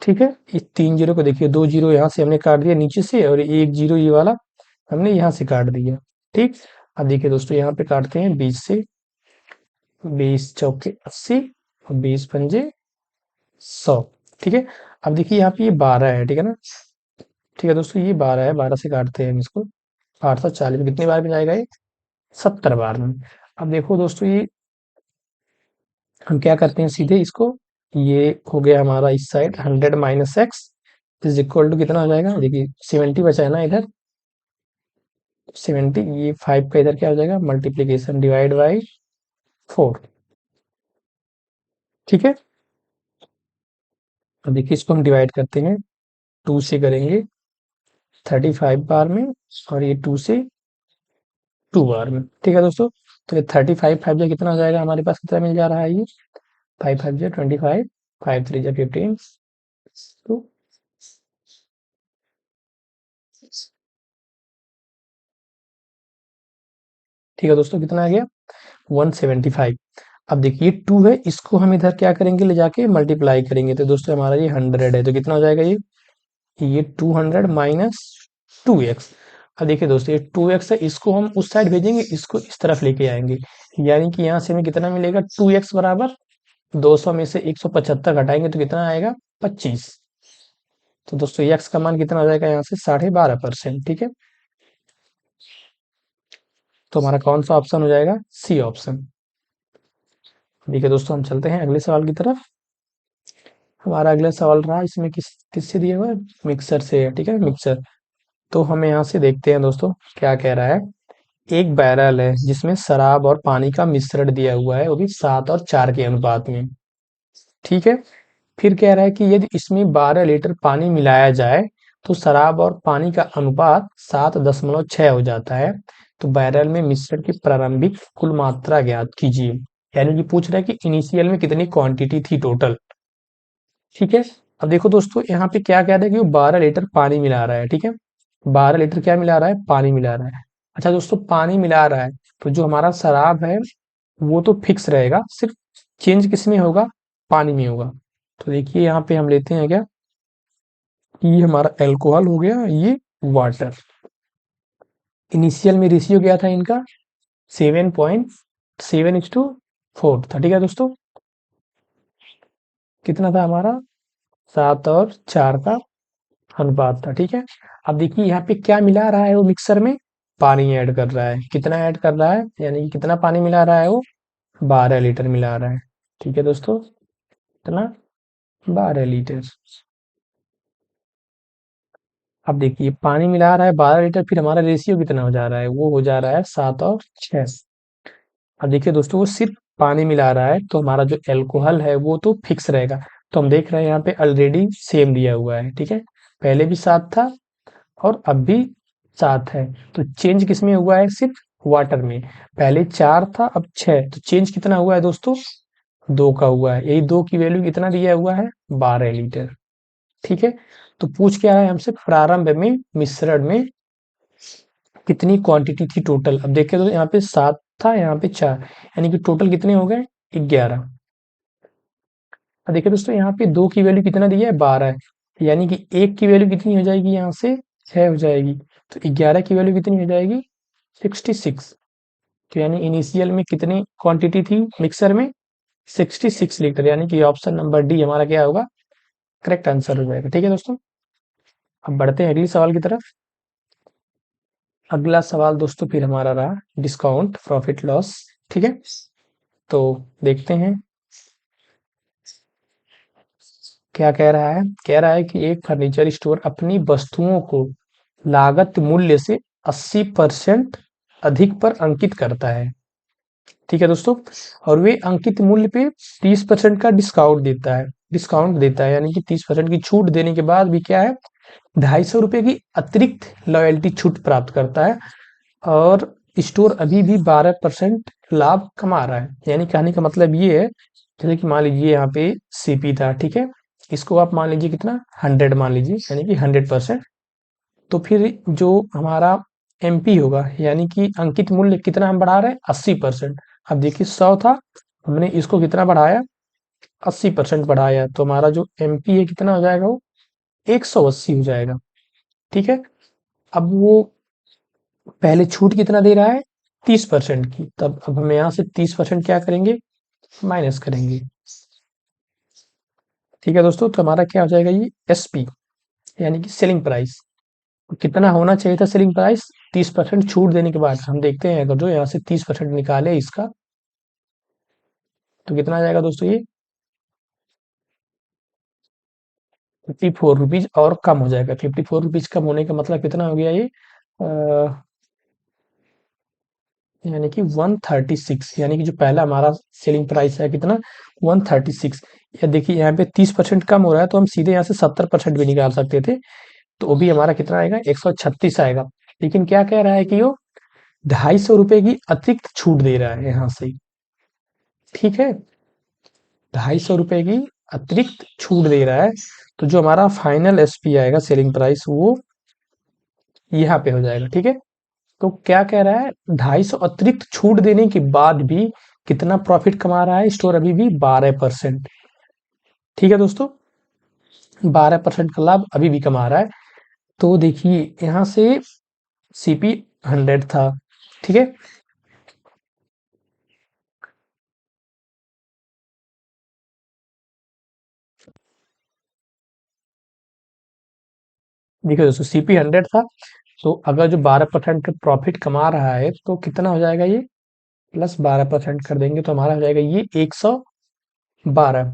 ठीक है, इस 3 जीरो को देखिए, 2 जीरो यहाँ से हमने काट दिया नीचे से, और 1 जीरो ये वाला हमने यहाँ से काट दिया। ठीक, अब देखिए दोस्तों यहाँ पे काटते हैं 20 से। 20 चौके 80 और 20 पंजे 100। ठीक है, अब देखिए यहाँ पे ये 12 है। ठीक है ना? ठीक है दोस्तों, ये 12 है, 12 से काटते हैं हम इसको। 840 में कितनी बार में जाएगा ये? 70 बार में। अब देखो दोस्तों ये हम क्या करते हैं, सीधे इसको, ये हो गया हमारा इस side 100 minus x is equal to कितना हो जाएगा? देखिए 70 बचा है ना इधर, 70, ये 5 का इधर क्या हो जाएगा? Multiplication divide by 4। ठीक है, अब देखिए इसको हम डिवाइड करते हैं, 2 से करेंगे 35 बार में, और ये 2 से 2 बार में। ठीक है दोस्तों, तो ये 35 5 जा कितना हो जाएगा हमारे पास? कितना मिल जा रहा है ये? 5 5 जा 25, 5 3 जा 15। तो ठीक है दोस्तों, कितना आ गया? 175। अब देखिए 2 है, इसको हम इधर क्या करेंगे? ले जाके मल्टीप्लाई करेंगे, तो दोस्तों हमारा ये 100 है, तो कितना हो जाएगा ये 200 माइनस 2x। अब देखिए दोस्तों ये 2x है, इसको हम उस साइड भेजेंगे, इसको इस तरफ लेके आएंगे। यानी कि यहाँ से हमें कितना मिलेगा? 2x बराबर 200 में से 175 घटाएंगे तो कितना आएगा? 25। तो दोस्तों x का मान कितना हो जाएगा यहाँ से? 12.5%। ठीक है, तो हमारा कौन सा ऑप्शन हो जाएगा? C option. देखिए दोस्तों हम चलते हैं अगले सवाल की तरफ। हमारा अगला सवाल रहा, इसमें किससे दिया हुआ है? मिक्सर से है। ठीक है, मिक्सर। तो हम यहाँ से देखते हैं दोस्तों क्या कह रहा है। एक बैरल है जिसमें शराब और पानी का मिश्रण दिया हुआ है, वो भी 7 और 4 के अनुपात में। ठीक है, फिर कह रहा है कि यदि इसमें 12 लीटर पानी मिलाया जाए तो शराब और पानी का अनुपात 7.6 हो जाता है। तो बैरल में मिश्रण की प्रारंभिक कुल मात्रा ज्ञात कीजिए। यानी कि पूछ रहा है कि इनिशियल में कितनी क्वांटिटी थी टोटल। ठीक है, अब देखो दोस्तों यहाँ पे क्या कह रहा है कि वो 12 लीटर पानी मिला रहा है। ठीक है, 12 लीटर क्या मिला रहा है? पानी मिला रहा है। अच्छा दोस्तों, पानी मिला रहा है तो जो हमारा शराब है वो तो फिक्स रहेगा, सिर्फ चेंज किस में होगा? पानी में होगा। तो देखिए यहाँ पे हम लेते हैं क्या, ये हमारा अल्कोहल हो गया, ये वाटर। इनिशियल में रेशियो क्या था इनका? 7.7:4 था। ठीक है दोस्तों, कितना था हमारा? 7 और 4 का अनुपात था। ठीक है, अब देखिए यहाँ पे क्या मिला रहा है वो मिक्सर में? पानी ऐड कर रहा है। कितना ऐड कर रहा है? यानी कि कितना पानी मिला रहा है वो? 12 लीटर मिला रहा है। ठीक है दोस्तों, कितना? 12 लीटर। अब देखिए पानी मिला रहा है 12 लीटर, फिर हमारा रेशियो कितना हो जा रहा है? वो हो जा रहा है 7 और 6। अब देखिए दोस्तों वो सिर्फ पानी मिला रहा है, तो हमारा जो एल्कोहल है वो तो फिक्स रहेगा। तो हम देख रहे हैं यहाँ पे ऑलरेडी सेम दिया हुआ है। ठीक है, पहले भी 7 था और अब भी 7 है। तो चेंज किसमें हुआ है? सिर्फ वाटर में। पहले 4 था, अब 6, तो चेंज कितना हुआ है दोस्तों? 2 का हुआ है। यही 2 की वैल्यू कितना दिया हुआ है? 12 लीटर। ठीक है, तो पूछ क्या है हमसे? प्रारंभ में मिश्रण में कितनी क्वांटिटी थी टोटल? अब देखें तो यहाँ पे 7 था, यहाँ पे 4, यानी कि टोटल कितने हो गए? 11। अब देखिए दोस्तों यहाँ पे 2 की वैल्यू कितना दिया है? 12 है, यानी कि 1 की वैल्यू कितनी हो जाएगी? यहाँ से 6 हो जाएगी। तो 11 की वैल्यू कितनी हो जाएगी? 66। तो यानी इनिशियल में कितनी क्वांटिटी थी मिक्सर में? 66 लीटर। यानी कि ऑप्शन नंबर डी हमारा क्या होगा? करेक्ट आंसर हो जाएगा। ठीक है दोस्तों, अब बढ़ते हैं अगले सवाल की तरफ। अगला सवाल दोस्तों फिर हमारा रहा डिस्काउंट प्रॉफिट लॉस। ठीक है, तो देखते हैं क्या कह रहा है। कह रहा है कि एक फर्नीचर स्टोर अपनी वस्तुओं को लागत मूल्य से 80% अधिक पर अंकित करता है। ठीक है दोस्तों, और वे अंकित मूल्य पे 30% का डिस्काउंट देता है, यानी कि 30% की छूट देने के बाद भी क्या है, 250 रुपए की अतिरिक्त लॉयल्टी छूट प्राप्त करता है। और स्टोर अभी भी 12% लाभ कमा रहा है। यानी कहने का मतलब ये है, जैसे कि मान लीजिए यहाँ पे सीपी था, ठीक है, इसको आप मान लीजिए कितना 100 मान लीजिए, यानी कि 100%। तो फिर जो हमारा एमपी होगा, यानी कि अंकित मूल्य कितना हम बढ़ा रहे हैं, 80%। अब देखिए 100 था, हमने इसको कितना बढ़ाया, 80% बढ़ाया, तो हमारा जो एमपी है कितना हो जाएगा, वो 180 हो जाएगा। ठीक है, अब वो पहले छूट कितना दे रहा है, 30% की, तब अब हम यहाँ से 30% क्या करेंगे, माइनस करेंगे। ठीक है दोस्तों, तो हमारा क्या हो जाएगा, ये एसपी यानी कि सेलिंग प्राइस। कितना होना चाहिए था सेलिंग प्राइस, 30% छूट देने के बाद। हम देखते हैं, अगर जो यहाँ से 30% निकाले इसका, तो कितना आ जाएगा दोस्तों, ये 54 रुपीज और कम हो जाएगा। 54 रुपीज कम होने का मतलब कितना हो गया, ये यानी कि 136, यानी कि जो पहला हमारा सेलिंग प्राइस है कितना, 136। या देखिए यहाँ पे 30% कम हो रहा है, तो हम सीधे यहाँ से 70% भी निकाल सकते थे, तो वो भी हमारा कितना आएगा, 136 आएगा। लेकिन क्या कह रहा है कि वो 250 रुपए की अतिरिक्त छूट दे रहा है यहाँ से। ठीक है, 250 रुपए की अतिरिक्त छूट दे रहा है, तो जो हमारा फाइनल एसपी आएगा, सेलिंग प्राइस, वो यहाँ पे हो जाएगा। ठीक है, तो क्या कह रहा है, 250 अतिरिक्त छूट देने के बाद भी कितना प्रॉफिट कमा रहा है स्टोर, अभी भी 12%। ठीक है दोस्तों, 12% का लाभ अभी भी कमा रहा है। तो देखिए यहाँ से सीपी 100 था, ठीक है, देखिए दोस्तों सीपी 100 था, तो अगर जो 12% का प्रॉफिट कमा रहा है, तो कितना हो जाएगा, ये प्लस 12% कर देंगे, तो हमारा हो जाएगा ये 112।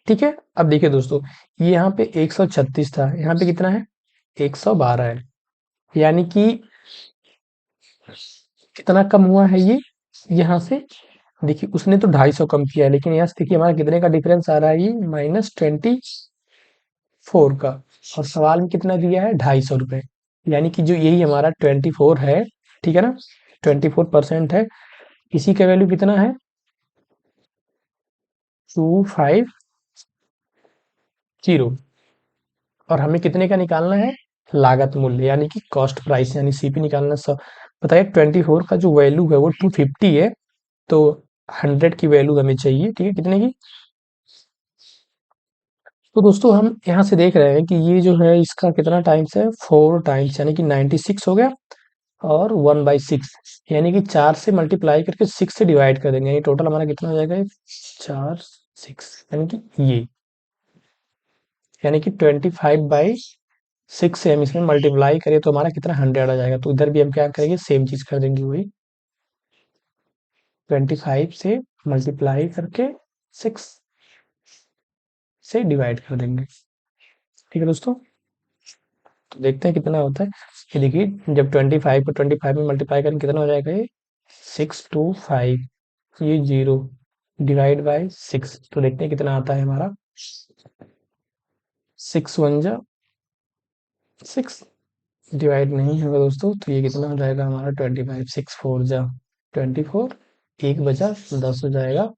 ठीक है, अब देखिए दोस्तों, ये यहाँ पे 136 था, यहाँ पे कितना है, 112 है। यानी कि कितना कम हुआ है ये, यहाँ से देखिए उसने तो 250 कम किया है, लेकिन यहाँ से देखिए हमारा कितने का डिफरेंस आ रहा है, ये -24 का। और सवाल में कितना दिया है, 250 रुपए। यानी कि जो यही हमारा 24 है, ठीक है ना, 24% है, इसी का वैल्यू कितना है, 250। और हमें कितने का निकालना है, लागत मूल्य, यानी कि कॉस्ट प्राइस, यानी सीपी निकालना। सब बताइए, 24 का जो वैल्यू है वो 250 है, तो 100 की वैल्यू हमें चाहिए, ठीक है, कितने की। तो दोस्तों हम यहाँ से देख रहे हैं कि ये जो है इसका कितना टाइम्स है, 4 टाइम्स, यानी कि 96 हो गया। और 1/6, यानी कि 4 से मल्टीप्लाई करके 6 से डिवाइड कर देंगे, यानी टोटल हमारा कितना हो जाएगा, 4 6, यानी कि ये, यानी कि 25/6 से हम इसमें मल्टीप्लाई करें तो हमारा कितना, 100 आ जाएगा। तो इधर भी हम क्या करेंगे, सेम चीज कर देंगे, वही 25 से मल्टीप्लाई करके 6 से डिवाइड कर देंगे। ठीक है दोस्तों, तो देखते हैं कितना होता है। ये देखिए, जब 25 को 25 में मल्टीप्लाई करेंगे कितना हो जाएगा, ये 625, ये 0 डिवाइड बाय 6, तो देखते हैं कितना आता है हमारा, 6 1 जा 6, डिवाइड नहीं होगा दोस्तों, तो ये कितना हो जाएगा हमारा, 25, 6 4 जा 24, एक बचा 10 हो जाएगा।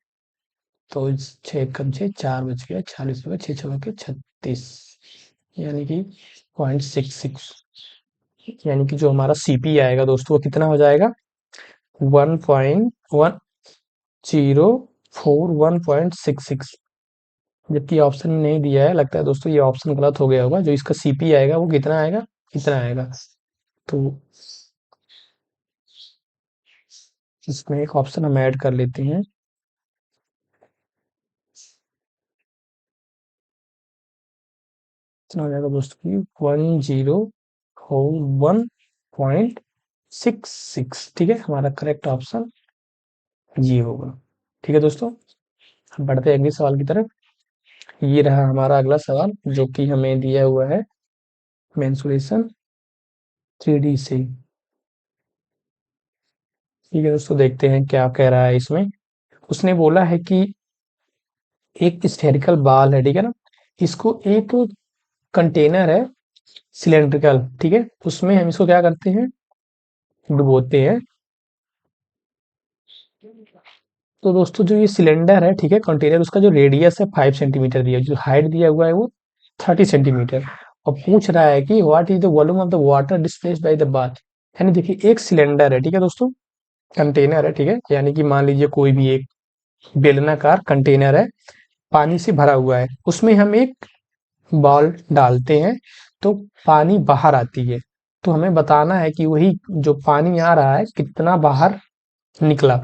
तो 6 कम 6, 4 बच गया, 46 हो गया, 6 6 के 36, यानी कि 0.66। यानी कि जो हमारा सीपी आएगा दोस्तों, वो कितना हो जाएगा, 1.1041.66। जबकि ऑप्शन में नहीं दिया है, लगता है दोस्तों ये ऑप्शन गलत हो गया होगा। जो इसका सीपी आएगा वो कितना आएगा, इतना आएगा। तो इसमें एक ऑप्शन हम ऐड कर लेते हैं, इतना हो जाएगा दोस्तों की 1041.66। 6 ठीक है, हमारा करेक्ट ऑप्शन ये होगा। ठीक है दोस्तों, हम बढ़ते हैं अगले सवाल की तरफ। ये रहा हमारा अगला सवाल जो कि हमें दिया हुआ है मेंसुरेशन 3D से। ठीक है दोस्तों, देखते हैं क्या कह रहा है इसमें। उसने बोला है कि एक स्फेरिकल बॉल है, ठीक है ना, इसको एक कंटेनर है सिलेंड्रिकल, ठीक है, उसमें हम इसको क्या करते हैं, डुबोते हैं। तो दोस्तों जो ये सिलेंडर है, ठीक है, कंटेनर, उसका जो रेडियस है 5 सेंटीमीटर दिया, जो हाइट दिया हुआ है वो 30 सेंटीमीटर। और पूछ रहा है कि what is the volume of the water displaced by the bath. यानी देखिए एक सिलेंडर है, ठीक है दोस्तों, कंटेनर है, ठीक है, यानी कि मान लीजिए कोई भी एक बेलनाकार कंटेनर है, पानी से भरा हुआ है, उसमें हम एक बॉल डालते हैं तो पानी बाहर आती है। तो हमें बताना है कि वही जो पानी आ रहा है कितना बाहर निकला।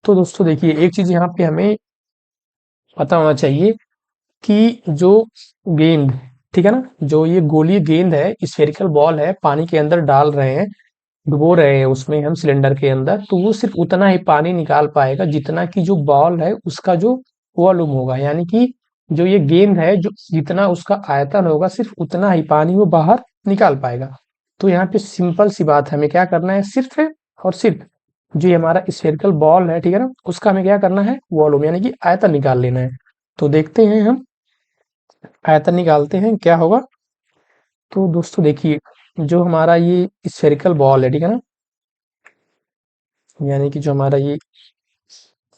तो दोस्तों देखिए एक चीज यहाँ पे हमें पता होना चाहिए कि जो गेंद, ठीक है ना, जो ये गोलीय गेंद है, स्फेरिकल बॉल है, पानी के अंदर डाल रहे हैं, डुबो रहे हैं उसमें हम सिलेंडर के अंदर, तो वो सिर्फ उतना ही पानी निकाल पाएगा जितना कि जो बॉल है उसका जो वॉल्यूम होगा। यानी कि जो ये गेंद है, जो जितना उसका आयतन होगा सिर्फ उतना ही पानी वो बाहर निकाल पाएगा। तो यहाँ पे सिंपल सी बात है, हमें क्या करना है, सिर्फ और सिर्फ जो ये हमारा स्फेरिकल बॉल है, ठीक है ना, उसका हमें क्या करना है, वॉल्यूम यानी कि आयतन निकाल लेना है। तो देखते हैं हम, आयतन निकालते हैं क्या होगा। तो दोस्तों देखिए जो हमारा ये स्फेरिकल बॉल है, ठीक है ना, यानी कि जो हमारा ये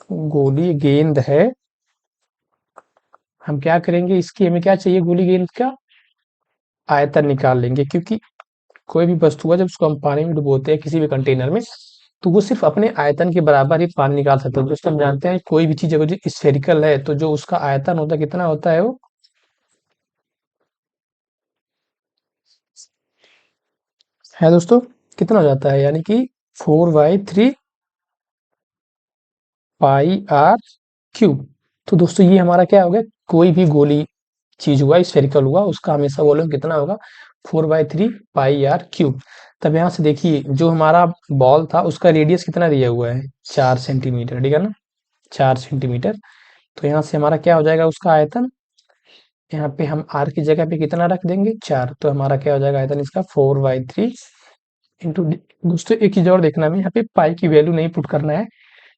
गोली गेंद है, हम क्या करेंगे, इसकी हमें क्या चाहिए, गोली गेंद का आयतन निकाल लेंगे। क्योंकि कोई भी वस्तु है जब उसको हम पानी में डुबोते हैं किसी भी कंटेनर में, तो वो सिर्फ अपने आयतन के बराबर ही पानी निकाल सकता है। दोस्तों हम जानते हैं कोई भी चीज अगर जो स्फेरिकल है तो जो उसका आयतन होता है कितना होता है, वो है दोस्तों, कितना हो जाता है, यानी कि 4/3 पाई आर क्यूब। तो दोस्तों ये हमारा क्या हो गया, कोई भी गोली चीज हुआ, स्फेरिकल हुआ, उसका हमेशा वॉल्यूम कितना होगा, 4/3 पाई आर क्यूब। तब यहाँ से देखिए जो हमारा बॉल था उसका रेडियस कितना दिया हुआ है, 4 सेंटीमीटर, ठीक है ना, 4 सेंटीमीटर। तो यहाँ से हमारा क्या हो जाएगा, उसका आयतन, यहाँ पे हम आर की जगह पे कितना रख देंगे, 4, तो हमारा क्या हो जाएगा आयतन इसका 4/3 इंटू। दोस्तों एक चीज और देखना, हमें यहाँ पे पाई की वैल्यू नहीं पुट करना है,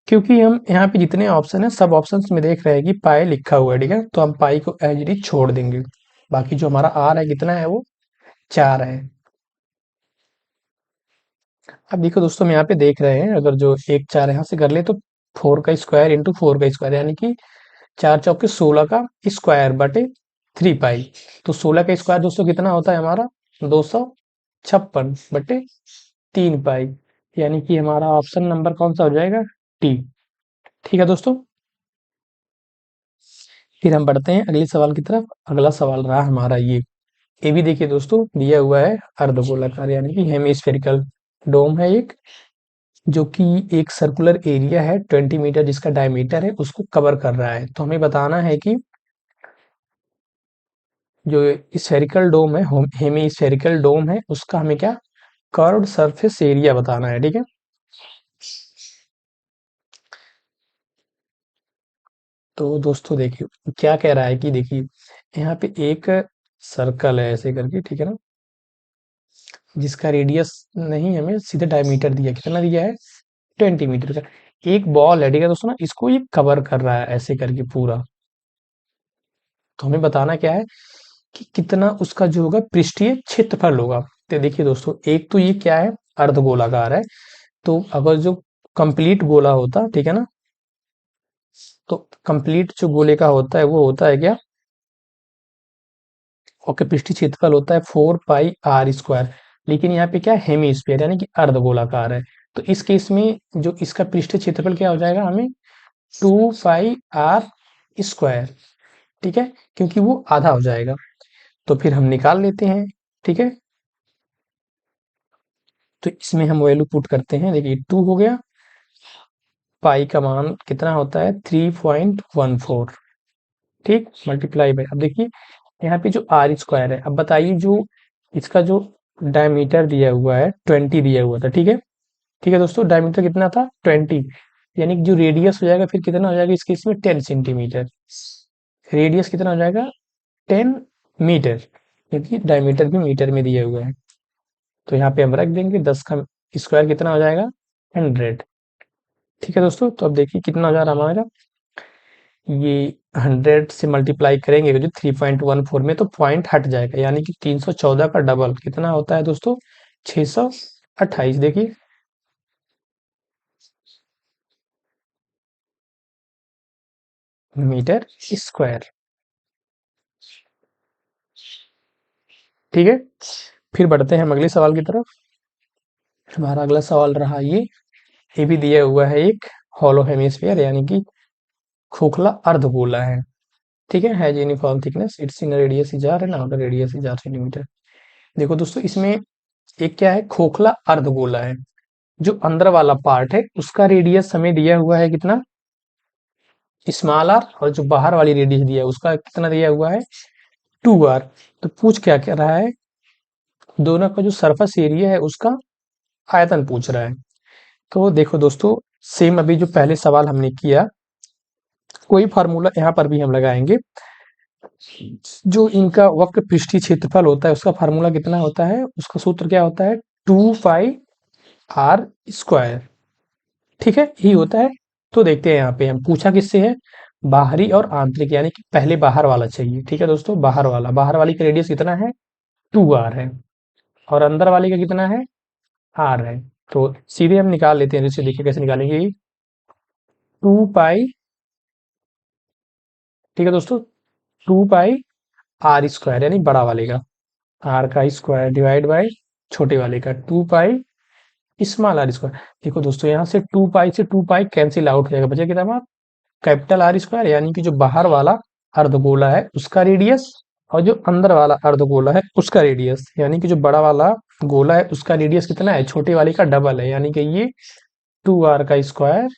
क्योंकि हम यहाँ पे जितने ऑप्शन है सब ऑप्शंस में देख रहे हैं कि पाई लिखा हुआ है, ठीक है, तो हम पाई को एज इट इज छोड़ देंगे। बाकी जो हमारा आर है कितना है, वो 4 है। अब देखो दोस्तों हम यहाँ पे देख रहे हैं, अगर जो एक 4 यहाँ से कर ले तो 4 का स्क्वायर इंटू 4 का स्क्वायर, यानी कि 4 चौके 16 का स्क्वायर बटे 3 पाई। तो 16 का स्क्वायर दोस्तों कितना होता है हमारा, 256 बटे 3 पाई। यानी कि हमारा ऑप्शन नंबर कौन सा हो जाएगा, टी। ठीक है दोस्तों, फिर हम बढ़ते हैं अगले सवाल की तरफ। अगला सवाल रहा हमारा ये भी देखिए दोस्तों दिया हुआ है अर्धगोलाकार, यानी कि हेमिस्फेरिकल डोम है एक, जो कि एक सर्कुलर एरिया है 20 मीटर जिसका डायमीटर है, उसको कवर कर रहा है। तो हमें बताना है कि जो स्फेरिकल डोम है, हेमी स्फेरिकल डोम है, उसका हमें क्या, कर्व्ड सरफेस एरिया बताना है, ठीक है। तो दोस्तों देखिए क्या कह रहा है कि देखिए यहाँ पे एक सर्कल है ऐसे करके, ठीक है ना, जिसका रेडियस नहीं हमें सीधे डायमीटर दिया, कितना दिया है, 20 मीटर का। एक बॉल है, ठीक है दोस्तों ना, इसको ये कवर कर रहा है ऐसे करके पूरा। तो हमें बताना क्या है कि कितना उसका जो होगा पृष्ठीय क्षेत्रफल होगा। तो देखिए दोस्तों एक तो ये क्या है, अर्धगोलाकार है, तो अगर जो कंप्लीट गोला होता, ठीक है ना, तो कंप्लीट जो गोले का होता है वो होता है क्या, ओके, पृष्ठीय क्षेत्रफल होता है 4 पाई आर स्क्वायर। लेकिन यहाँ पे क्या है, हेमी स्फीयर यानी कि अर्धगोलाकार है। तो इस केस में जो इसका पृष्ठीय क्षेत्रफल क्या हो जाएगा, हमें 2 पाई आर स्क्वायर, ठीक है, क्योंकि वो आधा हो जाएगा। तो फिर हम निकाल लेते हैं, ठीक है। तो इसमें हम वैल्यू पुट करते हैं, देखिए 2 हो गया, पाई का मान कितना होता है, 3.14, ठीक, मल्टीप्लाई बाय, अब देखिए यहाँ पे जो आर स्क्वायर है, अब बताइए जो इसका जो डायमीटर दिया हुआ है 20 दिया हुआ था, ठीक है, ठीक है दोस्तों, डायमीटर कितना था 20, यानी कि जो रेडियस हो जाएगा फिर कितना हो जाएगा इस केस में 10 सेंटीमीटर। रेडियस कितना हो जाएगा 10 मीटर, क्योंकि डायमीटर भी मीटर में दिया हुआ है। तो यहाँ पे हम रख देंगे 10 का स्क्वायर कितना हो जाएगा 100। ठीक है दोस्तों, तो अब देखिए कितना हो जा रहा है हमारा, ये 100 से मल्टीप्लाई करेंगे जो 3.14 में, तो पॉइंट हट जाएगा, यानी कि 314 का डबल कितना होता है दोस्तों 628। देखिए मीटर स्क्वायर। ठीक है, फिर बढ़ते हैं हम अगले सवाल की तरफ। हमारा अगला सवाल रहा ये भी दिया हुआ है एक हॉलो हेमिस्फीयर, यानी कि खोखला अर्धगोला है। ठीक है, has uniform thickness, its in radius is R and outer radius is R centimetre. देखो दोस्तों, इसमें एक क्या है, खोखला अर्धगोला है। जो अंदर वाला पार्ट है उसका रेडियस हमें दिया हुआ है कितना, स्मॉल आर, और जो बाहर वाली रेडियस दिया है उसका कितना दिया हुआ है 2 आर। तो पूछ क्या कह रहा है, दोनों का जो सरफेस एरिया है उसका आयतन पूछ रहा है। तो देखो दोस्तों, सेम अभी जो पहले सवाल हमने किया, कोई फार्मूला यहाँ पर भी हम लगाएंगे। जो इनका वक्र पृष्ठीय क्षेत्रफल होता है उसका फार्मूला कितना होता है, उसका सूत्र क्या होता है 2 पाई r स्क्वायर। ठीक है, यही होता है। तो देखते हैं यहाँ पे हम पूछा किससे है, बाहरी और आंतरिक, यानी कि पहले बाहर वाला चाहिए। ठीक है दोस्तों, बाहर वाली का रेडियस कितना है 2r है, और अंदर वाली का कितना है r है। तो सीधे हम निकाल लेते हैं, जैसे देखिए कैसे निकालेंगे, 2 पाई, ठीक है दोस्तों, 2 पाई r स्क्वायर, यानी बड़ा वाले का r का स्क्वायर डिवाइड बाई छोटे वाले का 2 पाई स्मॉल r स्क्वायर। देखो दोस्तों, यहाँ से 2 पाई से 2 पाई कैंसिल आउट हो जाएगा, बचा कितना, कैपिटल आर स्क्वायर, यानी कि जो बाहर वाला अर्धगोला है उसका रेडियस, और जो अंदर वाला अर्धगोला है उसका रेडियस, यानी कि जो बड़ा वाला गोला है उसका रेडियस कितना है, छोटे वाले का डबल है, यानी कि ये 2r का square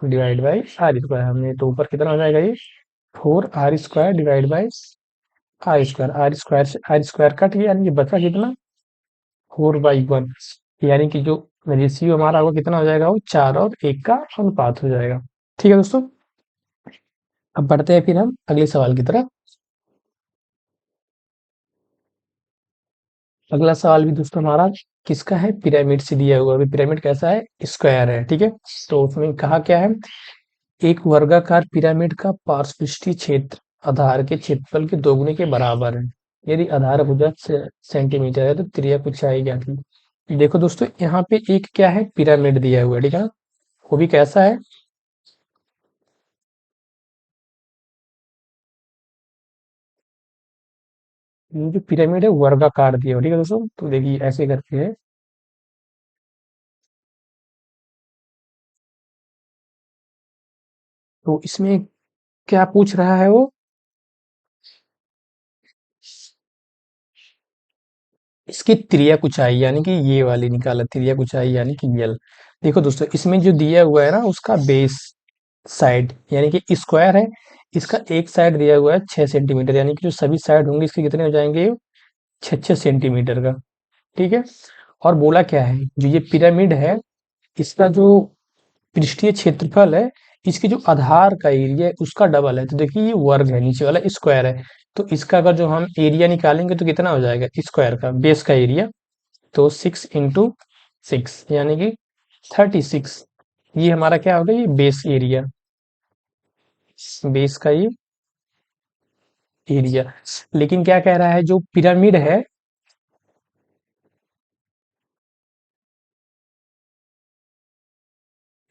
divide by R square. हमने तो ऊपर कितना हो जाएगा ये 4r square divide by R square से आर स्क्वायर कट गया, यानी कि बचा कितना 4/1, यानी कि जो रेशियो हमारा वो कितना हो जाएगा, वो 4 और 1 का अनुपात हो जाएगा। ठीक है दोस्तों, अब बढ़ते हैं फिर हम अगले सवाल की तरफ। अगला सवाल भी दोस्तों हमारा किसका है, पिरामिड से दिया हुआ। अभी पिरामिड कैसा है, स्क्वायर है। ठीक है, तो उसमें कहा क्या है, एक वर्गाकार पिरामिड का पार्श्वपृष्ठीय क्षेत्र आधार के क्षेत्रफल के दोगुने के बराबर है। यदि आधार भुजा सेंटीमीटर है तो त्रिज्या कुछ आई क्या थी। देखो दोस्तों, यहाँ पे एक क्या है, पिरामिड दिया हुआ है। ठीक है ना, वो भी कैसा है, ये जो पिरामिड है वर्गाकार दिया हुआ है। ठीक है दोस्तों, तो देखिए ऐसे करके है, तो इसमें क्या पूछ रहा है वो, इसकी त्रिज्या कुछ आई, यानी कि ये वाली निकाला, त्रिज्या कुछ आई यानी कि यल। देखो दोस्तों, इसमें जो दिया हुआ है ना उसका बेस साइड, यानी कि स्क्वायर है, इसका एक साइड दिया हुआ है 6 सेंटीमीटर, यानी कि जो सभी साइड होंगे इसके कितने हो जाएंगे 6 6 सेंटीमीटर का। ठीक है, और बोला क्या है, जो ये पिरामिड है इसका जो पृष्ठीय क्षेत्रफल है, इसके जो आधार का एरिया है उसका डबल है। तो देखिए ये वर्ग है, नीचे वाला स्क्वायर है, तो इसका अगर जो हम एरिया निकालेंगे तो कितना हो जाएगा स्क्वायर का बेस का एरिया, तो 6 × 6 यानी कि 36। ये हमारा क्या होगा, ये बेस एरिया, बेस का ये एरिया। लेकिन क्या कह रहा है, जो पिरामिड है,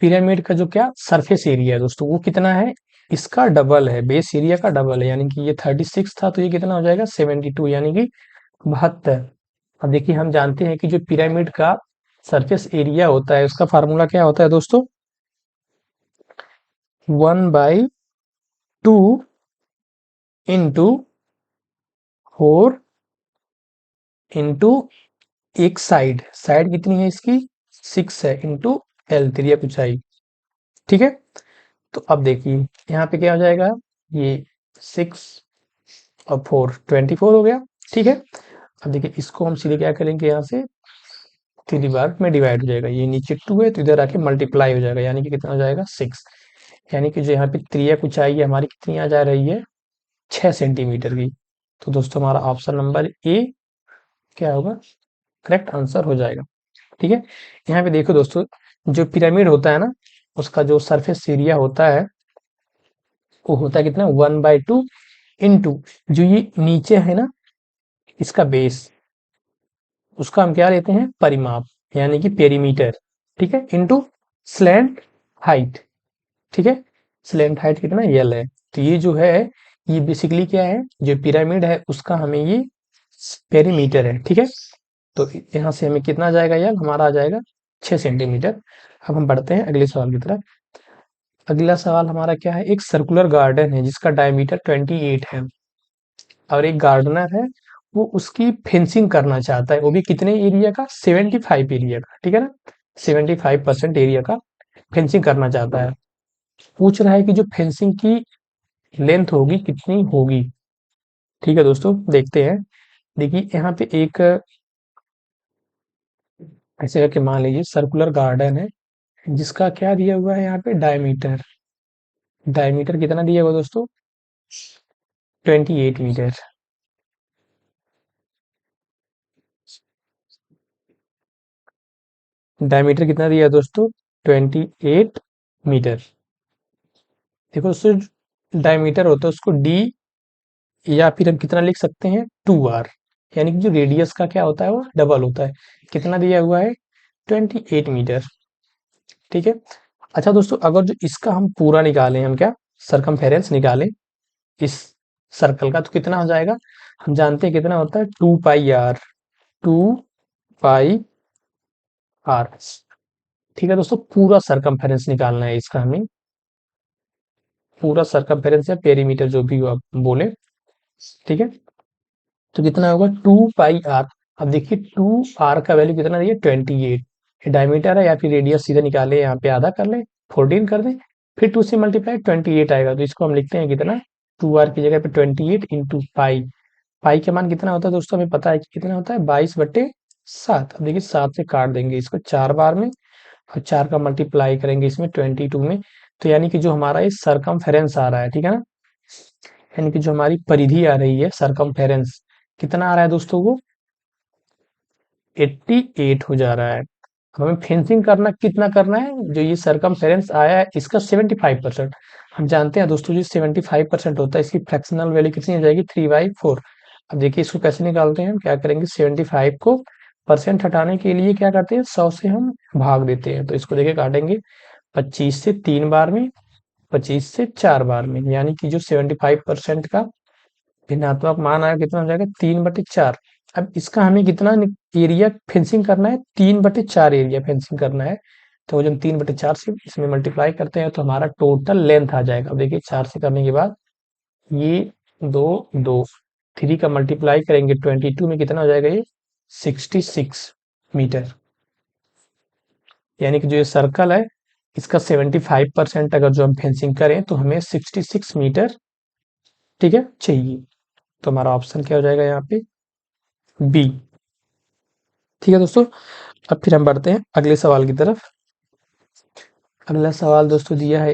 पिरामिड का जो क्या सरफेस एरिया है दोस्तों वो कितना है, इसका डबल है, बेस एरिया का डबल है, यानी कि ये 36 था तो ये कितना हो जाएगा 72, यानी कि 72। अब देखिए हम जानते हैं कि जो पिरामिड का सरफेस एरिया होता है उसका फार्मूला क्या होता है दोस्तों, 1/2 इंटू 4 इंटू एक साइड, साइड कितनी है इसकी 6 है, इंटू एल त्रिज्या ऊंचाई। ठीक है, तो अब देखिए यहाँ पे क्या हो जाएगा, ये 6 और 4 24 हो गया। ठीक है, अब देखिए इसको हम सीधे क्या करेंगे, यहाँ से 3 बार में डिवाइड हो जाएगा। ये नीचे 2 है तो इधर आके मल्टीप्लाई हो जाएगा, यानी कि कितना हो जाएगा 6। यानी कि जो यहाँ पे त्रियक ऊंचाई है हमारी कितनी आ जा रही है 6 सेंटीमीटर की। तो दोस्तों हमारा ऑप्शन नंबर ए क्या होगा, करेक्ट आंसर हो जाएगा। ठीक है, यहाँ पे देखो दोस्तों, जो पिरामिड होता है ना, उसका जो सरफेस एरिया होता है वो होता है कितना 1/2 इंटू जो ये नीचे है ना इसका बेस, उसका हम क्या लेते हैं परिमाप, यानी कि पेरीमीटर। ठीक है, इंटू स्लैंट हाइट। ठीक है, स्लैंट हाइट कितना यल है। तो ये जो है ये बेसिकली क्या है, जो पिरामिड है उसका हमें ये पेरीमीटर है। ठीक है, तो यहाँ से हमें कितना आ जाएगा यल, हमारा आ जाएगा 6 सेंटीमीटर। अब हम बढ़ते हैं अगले सवाल की तरफ। अगला सवाल हमारा क्या है, एक सर्कुलर गार्डन है जिसका डायमीटर 28 है और एक गार्डनर है वो उसकी फेंसिंग करना चाहता है, वो भी कितने एरिया का 75 एरिया का। ठीक है ना, 75% एरिया का फेंसिंग करना चाहता है। पूछ रहा है कि जो फेंसिंग की लेंथ होगी कितनी होगी। ठीक है दोस्तों, देखते हैं। देखिए यहाँ पे एक ऐसे करके मान लीजिए सर्कुलर गार्डन है जिसका क्या दिया हुआ है यहाँ पे डायमीटर। डायमीटर कितना दिया हुआ दोस्तों 28 मीटर। डायमीटर कितना दिया है दोस्तों 28 मीटर। देखो दोस्तों, डायमीटर होता है उसको डी या फिर हम कितना लिख सकते हैं 2r, यानी कि जो रेडियस का क्या होता है वो डबल होता है। कितना दिया हुआ है 28 मीटर। ठीक है, अच्छा दोस्तों, अगर जो इसका हम पूरा निकालें, हम क्या सरकमफेरेंस निकालें इस सर्कल का, तो कितना हो जाएगा, हम जानते हैं कितना होता है 2 पाई आर। 2 pi are. ठीक है दोस्तों, पूरा सरकमफेरेंस निकालना है इसका हमें, पूरा सरकमफेरेंस या पेरीमीटर जो भी हो आप बोले। ठीक है, तो कितना होगा 2 पाई आर। अब देखिए 2r का वैल्यू कितना दिया 28। डायमीटर है या फिर रेडियस सीधे निकाले, यहाँ पे आधा कर ले 14 कर दे, फिर 2 से मल्टीप्लाई 28 आएगा, तो इसको हम लिखते हैं कितना 2r की जगह पे 28 इंटू पाई। पाई का मान कितना होता है दोस्तों, हमें पता है कि कितना होता है 22/7। अब देखिए 7 से काट देंगे इसको 4 बार में, और 4 का मल्टीप्लाई करेंगे इसमें 22 में। तो यानी कि जो हमारा ये सरकमफेरेंस आ रहा है, ठीक है ना, यानी कि जो हमारी परिधि आ रही है सरकमफेरेंस, कितना आ रहा है दोस्तों वो 88 हो जा रहा है। अब हमें फेंसिंग करना कितना करना है, जो ये सरकमफेरेंस आया है इसका 75%। हम जानते हैं दोस्तों जो 75% होता है इसकी फ्रैक्शनल वैल्यू कितनी हो जाएगी 3/4। अब देखिए इसको कैसे निकालते हैं, हम क्या करेंगे 75 को परसेंट हटाने के लिए क्या करते हैं 100 से हम भाग देते हैं, तो इसको देखिए काटेंगे 25 से 3 बार में, 25 से 4 बार में, यानी कि जो 75% का भिन्नात्मक मान आया कितना हो जाएगा 3/4। अब इसका हमें कितना एरिया फेंसिंग करना है 3/4 एरिया फेंसिंग करना है। तो जब 3/4 से इसमें मल्टीप्लाई करते हैं तो हमारा टोटल लेंथ आ जाएगा। अब देखिए 4 से करने के बाद ये दो दो 3 का मल्टीप्लाई करेंगे 22 में, कितना हो जाएगा ये 66 मीटर। यानी कि जो ये सर्कल है इसका 75% अगर जो हम फेंसिंग करें तो हमें 66 मीटर, ठीक है, चाहिए। तो हमारा ऑप्शन क्या हो जाएगा यहाँ पे बी। ठीक है दोस्तों, अब फिर हम बढ़ते हैं अगले सवाल की तरफ। अगला सवाल दोस्तों दिया है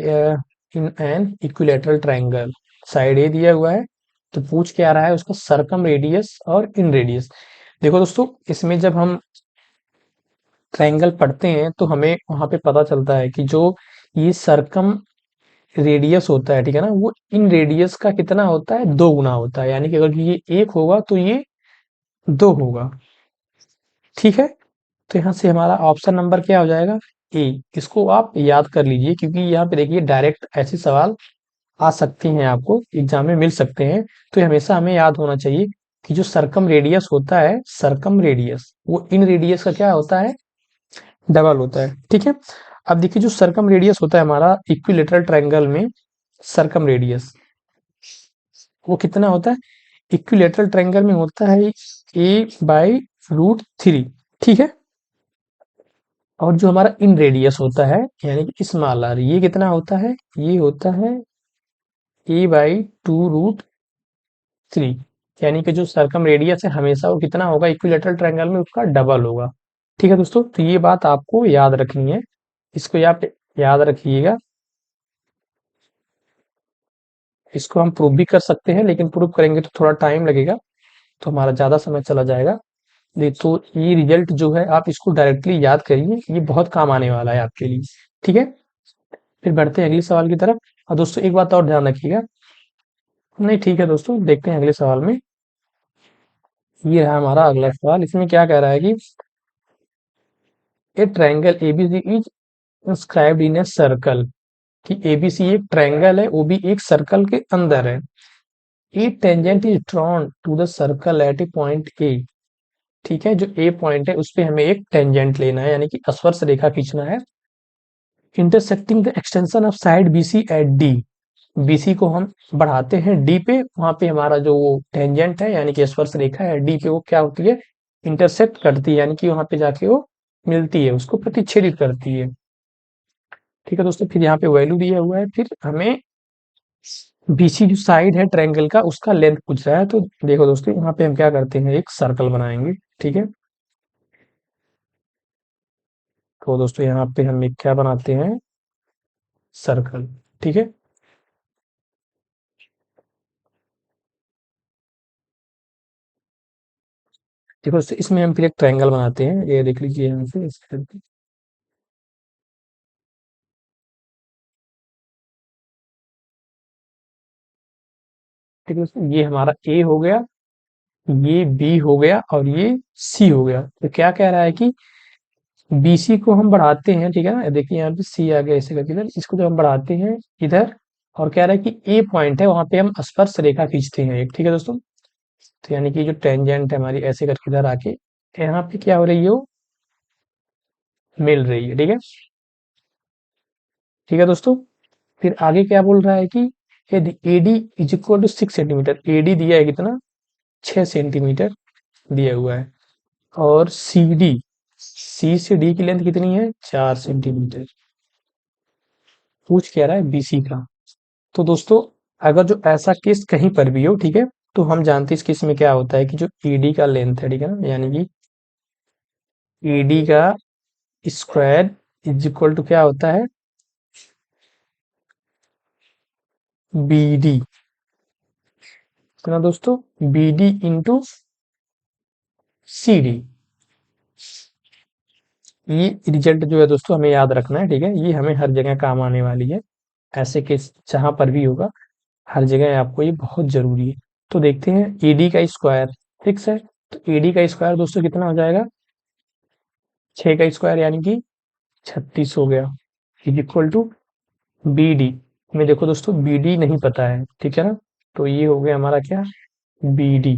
in an equilateral triangle, side A दिया हुआ है, तो पूछ के आ रहा है उसका सरकम रेडियस और इन रेडियस। देखो दोस्तों, इसमें जब हम ट्रायंगल पढ़ते हैं तो हमें वहां पे पता चलता है कि जो ये सरकम रेडियस होता है, ठीक है ना, वो इन रेडियस का कितना होता है 2 गुना होता है। यानी कि अगर ये 1 होगा तो ये 2 होगा। ठीक है, तो यहाँ से हमारा ऑप्शन नंबर क्या हो जाएगा ए। इसको आप याद कर लीजिए क्योंकि यहाँ पे देखिए डायरेक्ट ऐसे सवाल आ सकते हैं, आपको एग्जाम में मिल सकते हैं। तो ये हमेशा हमें याद होना चाहिए कि जो सरकम रेडियस होता है, सरकम रेडियस वो इन रेडियस का क्या होता है डबल होता है। ठीक है, अब देखिए जो सरकम रेडियस होता है हमारा इक्विलेटरल ट्रायंगल में, सरकम रेडियस वो कितना होता है, इक्विलेटरल ट्रायंगल में होता है a/√3। ठीक है, और जो हमारा इन रेडियस होता है यानी कि स्मॉल आर, ये कितना होता है, ये होता है a/2√3। यानी कि जो सरकम रेडियस है हमेशा वो कितना होगा इक्विलेटरल ट्रायंगल में उसका डबल होगा। ठीक है दोस्तों, तो ये बात आपको याद रखनी है, इसको आप याद रखिएगा। इसको हम प्रूव भी कर सकते हैं, लेकिन प्रूव करेंगे तो थोड़ा टाइम लगेगा, तो हमारा ज़्यादा समय चला जाएगा। तो ये रिजल्ट जो है आप इसको डायरेक्टली याद करिए, ये बहुत काम आने वाला है आपके लिए। ठीक है, फिर बढ़ते हैं अगले सवाल की तरफ। और दोस्तों एक बात और ध्यान रखिएगा, नहीं ठीक है दोस्तों, देखते हैं अगले सवाल में। ये रहा हमारा अगला सवाल, इसमें क्या कह रहा है कि a triangle ABC is inscribed in a circle, कि एबीसी एक ट्रायंगल है, वो भी एक सर्कल के अंदर है। A tangent is drawn to the circle at a point A. ठीक है, जो ए पॉइंट है उस पे हमें एक टेंजेंट लेना है, यानी कि स्पर्श रेखा खींचना है। Intersecting the extension of side BC at D. BC को हम बढ़ाते हैं डी पे, वहां पे हमारा जो वो टेंजेंट है यानी कि स्पर्श रेखा है डी पे, वो क्या होती है, इंटरसेक्ट करती है, यानी कि वहां पे जाके वो मिलती है, उसको प्रतिच्छेदित करती है। ठीक है दोस्तों, फिर यहाँ पे वैल्यू दिया हुआ है, फिर हमें बीसी जो साइड है ट्रायंगल का उसका लेंथ पूछ रहा है। तो देखो दोस्तों, यहाँ पे हम क्या करते हैं, एक सर्कल बनाएंगे। ठीक है, तो दोस्तों यहाँ पे हम एक क्या बनाते हैं, सर्कल। ठीक है, देखो इसमें हम फिर एक ट्रायंगल बनाते हैं, ये देख लीजिए यहाँ से ठीक है दोस्तों, ये हमारा ए हो गया, ये बी हो गया और ये सी हो गया। तो क्या कह रहा है कि बीसी को हम बढ़ाते हैं, ठीक है ना, देखिए यहाँ पे सी आ गया ऐसे करके इधर, इसको जब हम बढ़ाते हैं इधर, और कह रहा है कि ए पॉइंट है वहां पे हम स्पर्श रेखा खींचते हैं एक। ठीक है दोस्तों, तो यानी कि जो टेंजेंट है हमारी ऐसे करके इधर आके यहाँ पे क्या हो रही है, वो मिल रही है। ठीक है, ठीक है दोस्तों, फिर आगे क्या बोल रहा है कि यदि AD is equal to 6 centimetre, AD दिया है कितना, 6 सेंटीमीटर दिया हुआ है, और सी डी, सी से डी की लेंथ कितनी है, 4 सेंटीमीटर, पूछ क्या रहा है बीसी का। तो दोस्तों अगर जो ऐसा केस कहीं पर भी हो, ठीक है, तो हम जानते हैं इस केस में क्या होता है कि जो ईडी का लेंथ है, ठीक है ना, यानी कि ईडी का स्क्वायर इज इक्वल टू क्या होता है, बीडी, कितना दोस्तों, बीडी इंटू सी डी। ये रिजल्ट जो है दोस्तों हमें याद रखना है। ठीक है, ये हमें हर जगह काम आने वाली है, ऐसे केस जहां पर भी होगा हर जगह आपको ये बहुत जरूरी है। तो देखते हैं ईडी का स्क्वायर फिक्स है, तो ईडी का स्क्वायर दोस्तों कितना हो जाएगा, 6 का स्क्वायर यानी कि 36 हो गया, is equal to B D में। देखो दोस्तों बी डी नहीं पता है, ठीक है ना, तो ये हो गया हमारा क्या, बी डी,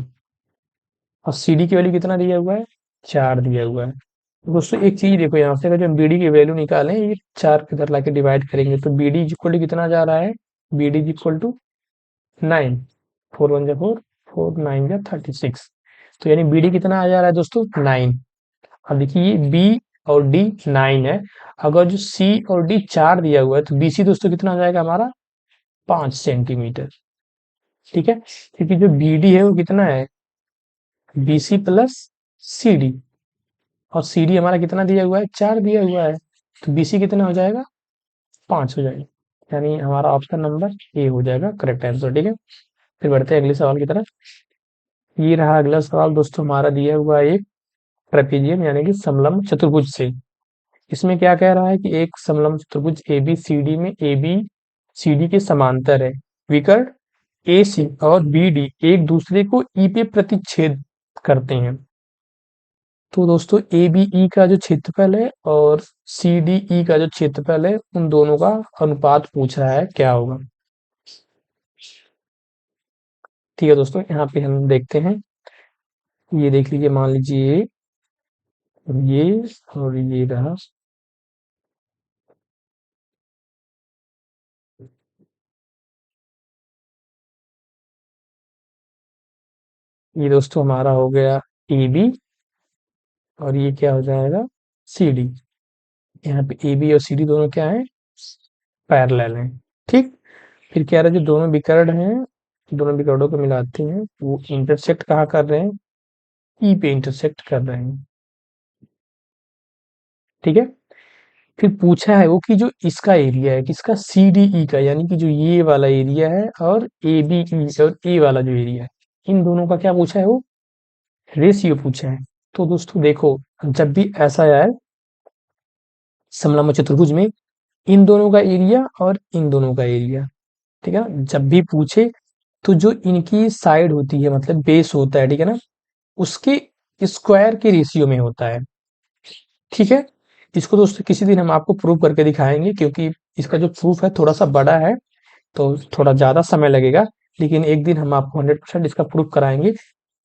और सी डी की वैल्यू कितना दिया हुआ है, 4 दिया हुआ है। तो दोस्तों एक चीज देखो, यहाँ से अगर जो बी डी की वैल्यू निकालें, ये 4 के इधर लाके डिवाइड करेंगे, तो बी डी इक्वल टू कितना जा रहा है, बी डी इक्वल टू 9, 4 1 जा 4, 4 9 जा 36, तो यानी बी डी कितना आ जा रहा है दोस्तों, 9। अब देखिए बी और डी 9 है, अगर जो सी और डी 4 दिया हुआ है, तो बीसी दोस्तों कितना आ जाएगा हमारा, 5 सेंटीमीटर। ठीक है, क्योंकि जो बीडी है वो कितना है, बीसी प्लस सी डी, और सी डी हमारा कितना दिया हुआ है, 4 दिया हुआ है, तो बीसी कितना हो जाएगा, 5 हो जाएगा, यानी हमारा ऑप्शन नंबर ए हो जाएगा करेक्ट आंसर। ठीक है, फिर बढ़ते हैं अगले सवाल की तरफ। ये रहा अगला सवाल दोस्तों, हमारा दिया हुआ है एक ट्रेपीजियम यानी कि समलंब चतुर्भुज से। इसमें क्या कह रहा है कि एक समलंब चतुर्भुज ए बी सी डी में ए बी सी डी के समांतर है, विकर्ण ए सी और बी डी एक दूसरे को ई पे प्रतिच्छेद करते हैं। तो दोस्तों ए बी ई का जो क्षेत्रफल है और सी डी ई का जो क्षेत्रफल है, उन दोनों का अनुपात पूछ रहा है, क्या होगा। ठीक है दोस्तों, यहाँ पे हम देखते हैं, ये देख लीजिए, मान लीजिए ये और ये रहा, ये दोस्तों हमारा हो गया ए बी, और ये क्या हो जाएगा, सी डी। यहाँ पे ए बी और सी डी दोनों क्या है, पैरेलल हैं। ठीक, फिर कह रहा है जो दोनों विकर्ण हैं, दोनों विकर्णों को मिलाते हैं, वो इंटरसेक्ट कहाँ कर रहे हैं, ई पे इंटरसेक्ट कर रहे हैं। ठीक है। फिर पूछा है वो कि जो इसका एरिया है किसका, सी डी ई का, यानी कि जो ये वाला एरिया है और ए बी ई और ए वाला जो एरिया है, इन दोनों का क्या पूछा है वो, रेशियो पूछा है। तो दोस्तों देखो, जब भी ऐसा आए समलंब चतुर्भुज में, इन दोनों का एरिया और इन दोनों का एरिया, ठीक है ना, जब भी पूछे तो जो इनकी साइड होती है मतलब बेस होता है, ठीक है ना, उसके स्क्वायर के रेशियो में होता है। ठीक है। इसको दोस्तों किसी दिन हम आपको प्रूव करके दिखाएंगे, क्योंकि इसका जो प्रूफ है थोड़ा सा बड़ा है, तो थोड़ा ज्यादा समय लगेगा, लेकिन एक दिन हम आपको 100% इसका प्रूफ कराएंगे।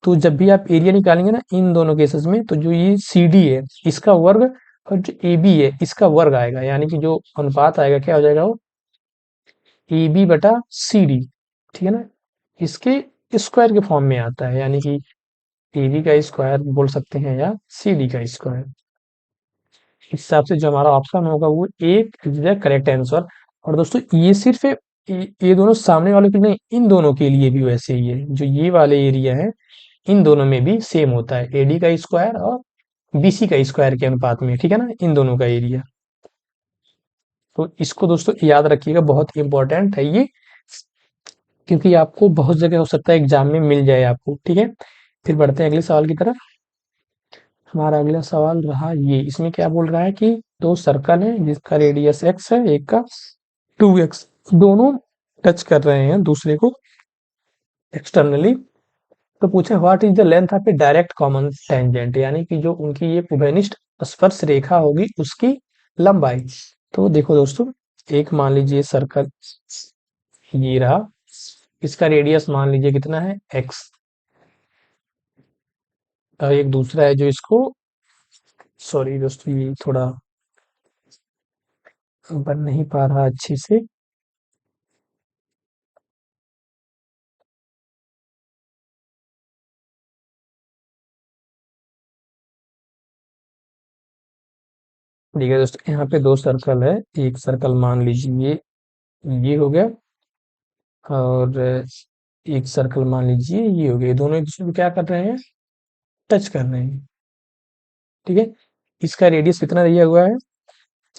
तो जब भी आप एरिया निकालेंगे ना इन दोनों केसेस में, तो जो ये सी डी है इसका वर्ग और जो ए बी है इसका वर्ग आएगा, यानी कि जो अनुपात आएगा क्या हो जाएगा वो, ए बी बटा सी डी, ठीक है ना, इसके स्क्वायर के फॉर्म में आता है, यानी कि ए बी का स्क्वायर बोल सकते हैं या सी डी का स्क्वायर। इस हिसाब से जो हमारा ऑप्शन होगा वो एक इज द करेक्ट आंसर। और दोस्तों ये सिर्फ ये दोनों सामने वालों के लिए नहीं, इन दोनों के लिए भी वैसे ही है, जो ये वाले एरिया है इन दोनों में भी सेम होता है, एडी का स्क्वायर और बीसी का स्क्वायर के अनुपात में, ठीक है ना, इन दोनों का एरिया। तो इसको दोस्तों याद रखिएगा, बहुत इंपॉर्टेंट है ये, क्योंकि आपको बहुत जगह हो सकता है एग्जाम में मिल जाए आपको, ठीक है। फिर बढ़ते हैं अगले सवाल की तरफ। हमारा अगला सवाल रहा ये, इसमें क्या बोल रहा है कि दो सर्कल है जिसका रेडियस एक्स है, एक का 2x, दोनों टच कर रहे हैं दूसरे को एक्सटर्नली। तो पूछे what is the length of A direct common tangent, यानी कि जो उनकी ये उभयनिष्ठ स्पर्श रेखा होगी उसकी लंबाई। तो देखो दोस्तों, एक मान लीजिए सर्कल ये रहा, इसका रेडियस मान लीजिए कितना है x, और एक दूसरा है जो इसको, सॉरी दोस्तों ये थोड़ा बन नहीं पा रहा अच्छे से, ठीक है दोस्तों, यहाँ पे दो सर्कल है, एक सर्कल मान लीजिए ये हो गया, और एक सर्कल मान लीजिए ये हो गया, दोनों एक दूसरे को क्या कर रहे हैं, टच कर रहे हैं, ठीक है। इसका रेडियस कितना दिया हुआ है,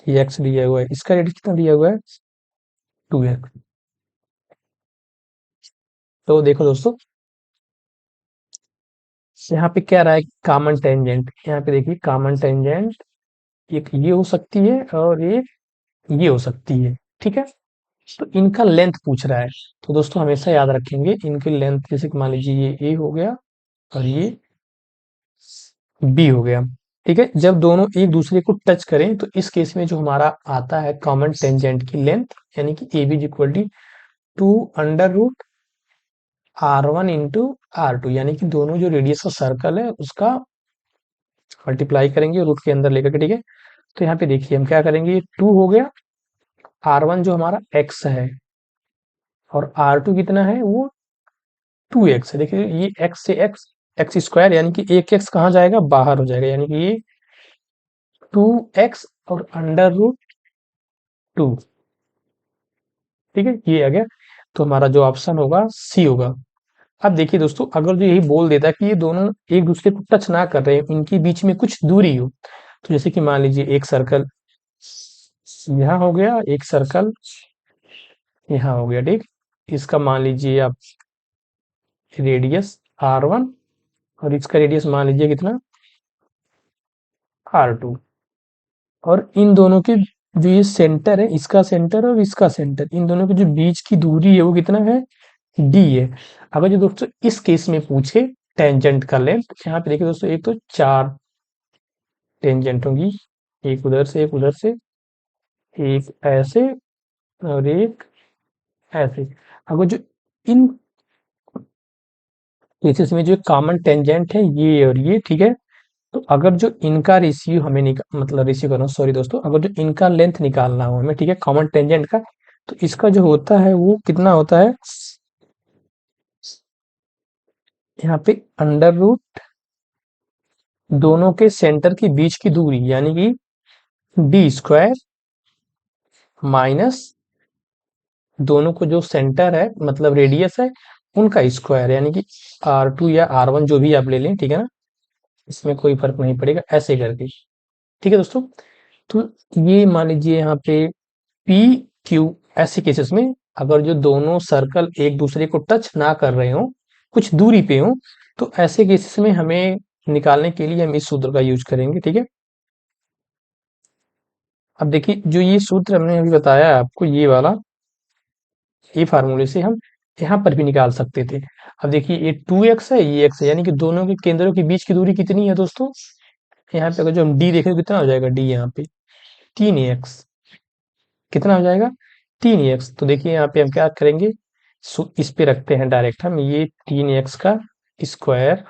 ये एक्स दिया हुआ है, इसका रेडियस कितना दिया हुआ है, 2x। तो देखो दोस्तों, यहाँ पे क्या रहा है, कॉमन टेंजेंट, यहाँ पे देखिए कॉमन टेंजेंट एक ये हो सकती है और एक ये हो सकती है, ठीक है। तो इनका लेंथ पूछ रहा है, तो दोस्तों हमेशा याद रखेंगे इनकी लेंथ, जैसे कि मान लीजिए ये ए हो गया और ये बी हो गया, ठीक है। जब दोनों एक दूसरे को टच करें तो इस केस में जो हमारा आता है कॉमन टेंजेंट की लेंथ, यानी कि A B is equal to under root R1 into R2, यानी कि दोनों जो रेडियस का सर्कल है उसका मल्टीप्लाई करेंगे रूट के अंदर लेकर के, ठीक है। तो यहाँ पे देखिए हम क्या करेंगे, ये 2 हो गया, R1 जो हमारा x है और R2 कितना है वो 2x है। देखिए ये x से x स्क्वायर, यानी कि एक x कहाँ जाएगा, बाहर हो जाएगा, यानी कि ये 2x और अंडर रूट 2, ठीक है, ये आ गया। तो हमारा जो ऑप्शन होगा सी होगा। अब देखिए दोस्तों, अगर जो यही बोल देता है कि ये दोनों एक दूसरे को टच ना कर रहे हैं, इनके बीच में कुछ दूरी हो, तो जैसे कि मान लीजिए एक सर्कल यहाँ हो गया, एक सर्कल यहाँ हो गया, ठीक। इसका मान लीजिए आप रेडियस R1 और इसका रेडियस मान लीजिए कितना, R2, और इन दोनों के जो ये सेंटर है, इसका सेंटर और इसका सेंटर, इन दोनों के जो बीच की दूरी है वो कितना है, डी है। अगर जो दोस्तों इस केस में पूछे टेंजेंट का लेंथ, यहाँ पे देखिए दोस्तों, एक तो 4 टेंजेंट होंगी, एक उधर से एक उधर से, एक ऐसे और एक ऐसे। अगर जो इन केसेस में जो कॉमन टेंजेंट है ये और ये, ठीक है, तो अगर जो इनका रेशियो हमें मतलब रेशियो कर रहा हूँ, सॉरी दोस्तों, अगर जो इनका लेंथ निकालना हो हमें, ठीक है, कॉमन टेंजेंट का, तो इसका जो होता है वो कितना होता है, यहाँ पे अंडर रूट दोनों के सेंटर के बीच की दूरी, यानी कि डी स्क्वायर माइनस दोनों को जो सेंटर है मतलब रेडियस है उनका स्क्वायर, यानी कि R2 या R1 जो भी आप ले लें, ठीक है ना, इसमें कोई फर्क नहीं पड़ेगा, ऐसे करके, ठीक है दोस्तों। तो ये मान लीजिए यहाँ पे पी क्यू, ऐसे केसेस में अगर जो दोनों सर्कल एक दूसरे को टच ना कर रहे हो, कुछ दूरी पे हो, तो ऐसे केसेस में हमें निकालने के लिए हम इस सूत्र का यूज करेंगे। ठीक है, अब देखिए जो ये सूत्र हमने अभी बताया आपको, ये वाला, ये फार्मूले से हम यहाँ पर भी निकाल सकते थे। अब देखिए ये 2x है, ये x है, यानी कि दोनों के केंद्रों के बीच की दूरी कितनी है दोस्तों? यहाँ पे अगर जो हम d देखें तो कितना हो जाएगा, d यहाँ पे 3x, कितना हो जाएगा 3x। तो देखिए यहाँ पे हम क्या करेंगे, इस पे रखते हैं डायरेक्ट हम, ये 3x का स्क्वायर,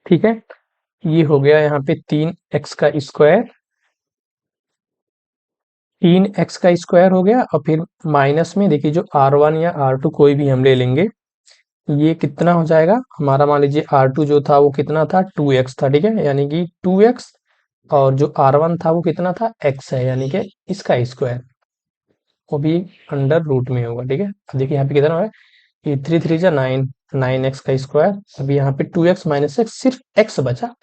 ठीक है, ये हो गया यहाँ पे 3x का स्क्वायर, 3x का स्क्वायर हो गया, और फिर माइनस में देखिए जो r1 या r2 कोई भी हम ले लेंगे, ये कितना हो जाएगा हमारा, मान लीजिए R2 जो था वो कितना था, 2x था, ठीक है, यानी कि 2x, और जो R1 था वो कितना था, x है, यानी कि इसका स्क्वायर, वो भी अंडर रूट में होगा। ठीक है, अब देखिए यहाँ पे कितना है, ये 3 3 जा 9, 9x का स्क्वायर, अभी यहाँ पे 2x माइनस एक्स, सिर्फ x बचा,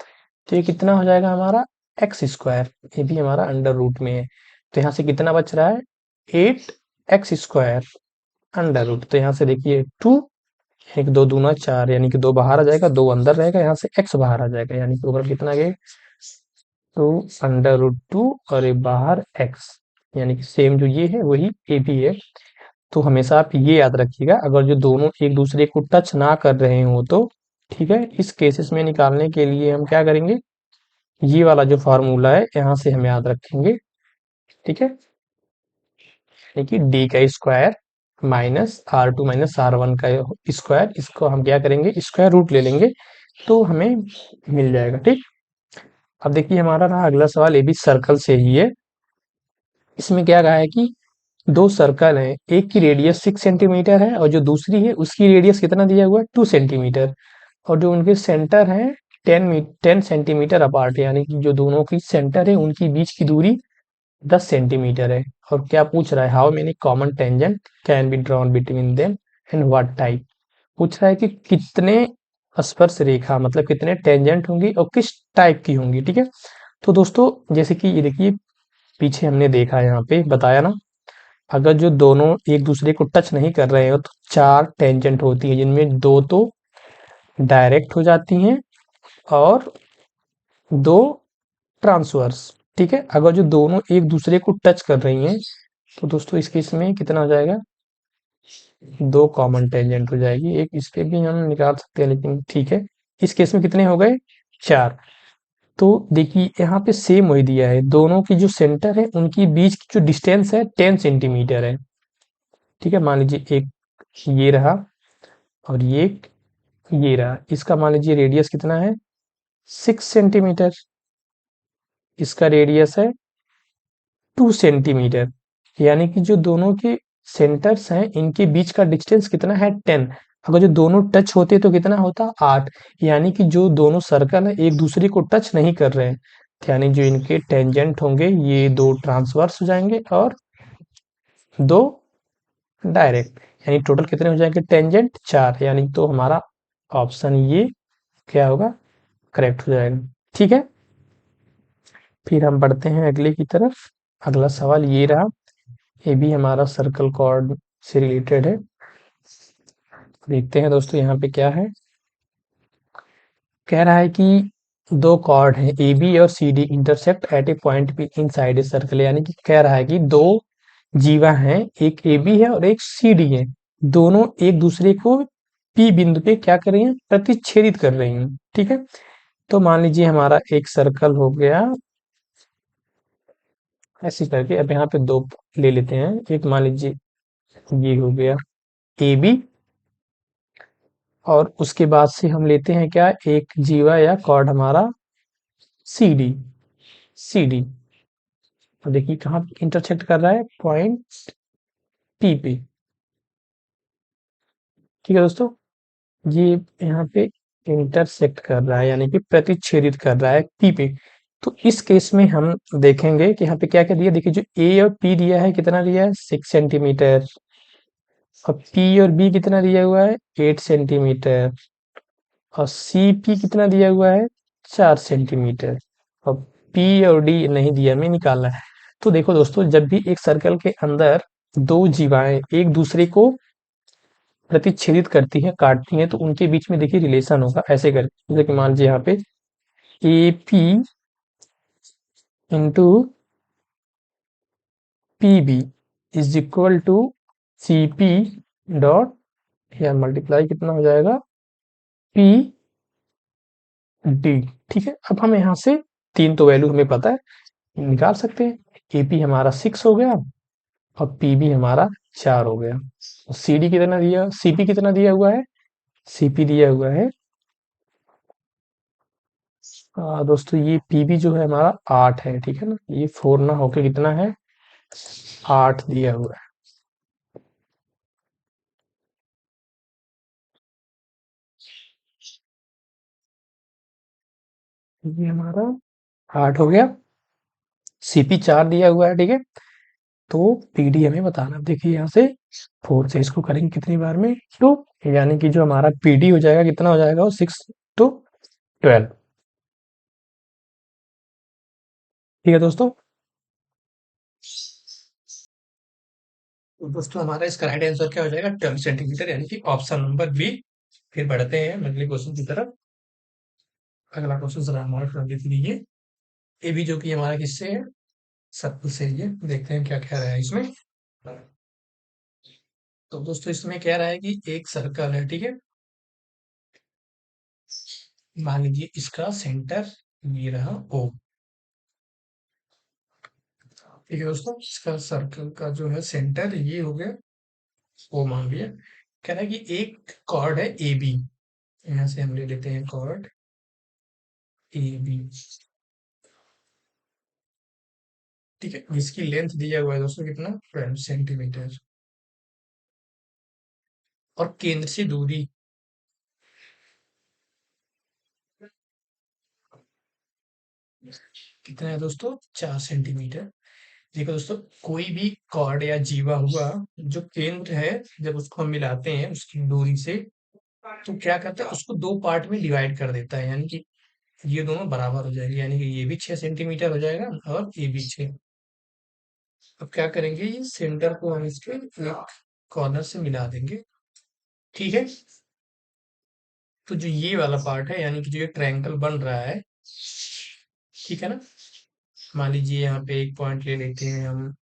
तो ये कितना हो जाएगा हमारा, एक्स स्क्वायर, ये भी हमारा अंडर रूट में है। तो यहाँ से कितना बच रहा है, 8x स्क्वायर अंडर रूट, तो यहाँ से देखिए 2, एक दो दूना 4, यानी कि 2 बाहर आ जाएगा, 2 अंदर रहेगा, यहाँ से x बाहर आ जाएगा, यानी कि ऊपर कितना गया, तो अंडर रूट 2, और ये बाहर x, यानी कि सेम जो ये है वही ए भी है। तो हमेशा आप ये याद रखिएगा, अगर जो दोनों एक दूसरे को टच ना कर रहे हो तो, ठीक है, इस केसेस में निकालने के लिए हम क्या करेंगे, ये वाला जो फार्मूला है यहाँ से हम याद रखेंगे। ठीक है, देखिए डी का square minus R2 minus R1 का स्क्वायर, इसको हम क्या करेंगे, स्क्वायर रूट ले लेंगे, तो हमें मिल जाएगा। ठीक, अब देखिए हमारा रहा अगला सवाल, ये भी सर्कल से ही है। इसमें क्या कहा है कि दो सर्कल हैं, एक की रेडियस 6 सेंटीमीटर है और जो दूसरी है उसकी रेडियस कितना दिया हुआ है, 2 सेंटीमीटर, और जो उनके सेंटर है 10 सेंटीमीटर अपार्ट, यानी कि जो दोनों की सेंटर है उनकी बीच की दूरी 10 सेंटीमीटर है। और क्या पूछ रहा है, how many common tangent can be drawn between them and what type, पूछ रहा है कि कितने स्पर्श रेखा, मतलब कितने टेंजेंट होंगी और किस टाइप की होंगी। ठीक है, तो दोस्तों जैसे कि ये देखिए पीछे हमने देखा, यहाँ पे बताया ना, अगर जो दोनों एक दूसरे को टच नहीं कर रहे हो तो 4 टेंजेंट होती है, जिनमें 2 तो डायरेक्ट हो जाती हैं और 2 ट्रांसवर्स। ठीक है, अगर जो दोनों एक दूसरे को टच कर रही हैं तो दोस्तों इस केस में कितना हो जाएगा, 2 कॉमन टेंजेंट हो जाएगी, एक इस पे भी हम निकाल सकते हैं, लेकिन ठीक है, इस केस में कितने हो गए, 4। तो देखिए यहाँ पे सेम वही दिया है, दोनों की जो सेंटर है उनकी बीच की जो डिस्टेंस है 10 सेंटीमीटर है। ठीक है, मान लीजिए एक ये रहा और ये रहा, इसका मान लीजिए रेडियस कितना है, 6 सेंटीमीटर, इसका रेडियस है 2 सेंटीमीटर, यानी कि जो दोनों के सेंटर्स हैं इनके बीच का डिस्टेंस कितना है, 10। अगर जो दोनों टच होते तो कितना होता, 8, यानी कि जो दोनों सर्कल है एक दूसरे को टच नहीं कर रहे हैं, तो यानी जो इनके टेंजेंट होंगे ये 2 ट्रांसवर्स हो जाएंगे और 2 डायरेक्ट, यानी टोटल कितने हो जाएंगे टेंजेंट, 4, यानी तो हमारा ऑप्शन ये क्या होगा, करेक्ट हो जाएगा। ठीक है, फिर हम बढ़ते हैं अगले की तरफ। अगला सवाल ये रहा, ये भी हमारा सर्कल कॉर्ड से रिलेटेड है। देखते हैं दोस्तों यहाँ पे क्या है, कह रहा है कि दो कॉर्ड हैं ए बी और C D intersect at a point P inside a circle, यानी कि कह रहा है कि दो जीवा हैं, एक ए बी है और एक सी डी है, दोनों एक दूसरे को पी बिंदु पे क्या कर रही हैं, प्रतिच्छेदित कर रही हैं। ठीक है, तो मान लीजिए हमारा एक सर्कल हो गया ऐसे करके, अब यहाँ पे दो ले लेते हैं, एक मान लीजिए ये हो गया ए बी, और उसके बाद से हम लेते हैं क्या, एक जीवा या कॉर्ड हमारा सी डी, सी डी, तो देखिए कहाँ इंटरसेक्ट कर रहा है, पॉइंट पी पे। ठीक है दोस्तों, ये यहाँ पे इंटरसेक्ट कर रहा है, यानी कि प्रतिच्छेदित कर रहा है पी पे। तो इस केस में हम देखेंगे कि यहाँ पे क्या क्या दिया, देखिए जो ए और पी दिया है, कितना दिया है, 6 सेंटीमीटर, और पी और बी कितना दिया हुआ है, 8 सेंटीमीटर, और सी पी कितना दिया हुआ है, 4 सेंटीमीटर। अब पी और डी नहीं दिया, हमें निकालना है। तो देखो दोस्तों, जब भी एक सर्कल के अंदर दो जीवाएं एक दूसरे को प्रतिच्छेदित करती हैं, काटती हैं, तो उनके बीच में देखिए रिलेशन होगा ऐसे करके। जैसे कि मान लीजिए यहाँ पे A P into P B is equal to C P dot, या मल्टीप्लाई कितना हो जाएगा, पी डी। ठीक है, अब हम यहाँ से तीन तो वैल्यू हमें पता है, निकाल सकते हैं। ए पी हमारा 6 हो गया और पी बी हमारा 4 हो गया। सी डी कितना दिया, सी पी कितना दिया हुआ है, सी पी दिया हुआ है दोस्तों ये पी बी जो है हमारा 8 है। ठीक है ना, ये 4 ना होके कितना है, 8 दिया हुआ है। ये हमारा 8 हो गया, सी पी 4 दिया हुआ है। ठीक है, तो पी डी हमें बताना। अब देखिए यहाँ से 4 से इसको करेंगे कितनी बार में, 2, यानी कि जो हमारा पी डी हो जाएगा कितना हो जाएगा, वो 6 टू 12। ठीक है दोस्तों, तो दोस्तों हमारा इसका राइट आंसर क्या हो जाएगा, 12 सेंटीमीटर, यानी कि ऑप्शन नंबर बी। फिर बढ़ते हैं अगले क्वेश्चन की तरफ। अगला क्वेश्चन सर हमारा 23 है, ये भी जो कि हमारा किससे है, सर्कल से ही है। देखते हैं क्या कह रहा है इसमें। तो दोस्तों इसमें कह रहा है कि एक सर्कल है, ठीक है, मान लीजिए इसका सेंटर ये रहा ओ। ठीक है दोस्तों, इसका सर्कल का जो है सेंटर ये हो गया ओ, मान लिया। कह रहा है कि एक कॉर्ड है ए बी, यहाँ से हम ले लेते हैं कॉर्ड ए बी। ठीक है, इसकी लेंथ दिया हुआ है दोस्तों कितना, 12 सेंटीमीटर, और केंद्र से दूरी कितना है दोस्तों, 4 सेंटीमीटर। देखो दोस्तों, कोई भी कॉर्ड या जीवा हुआ जो केंद्र है, जब उसको हम मिलाते हैं उसकी दूरी से, तो क्या करता है, उसको दो पार्ट में डिवाइड कर देता है, यानी कि ये दोनों बराबर हो जाएंगे, यानी कि ये भी 6 सेंटीमीटर हो जाएगा और ये भी 6। अब क्या करेंगे, ये सेंटर को हम इसके एक कॉर्नर से मिला देंगे। ठीक है, तो जो ये वाला पार्ट है, यानी कि जो ये ट्रायंगल बन रहा है, ठीक है ना, मान लीजिए यहाँ पे एक पॉइंट ले लेते हैं हम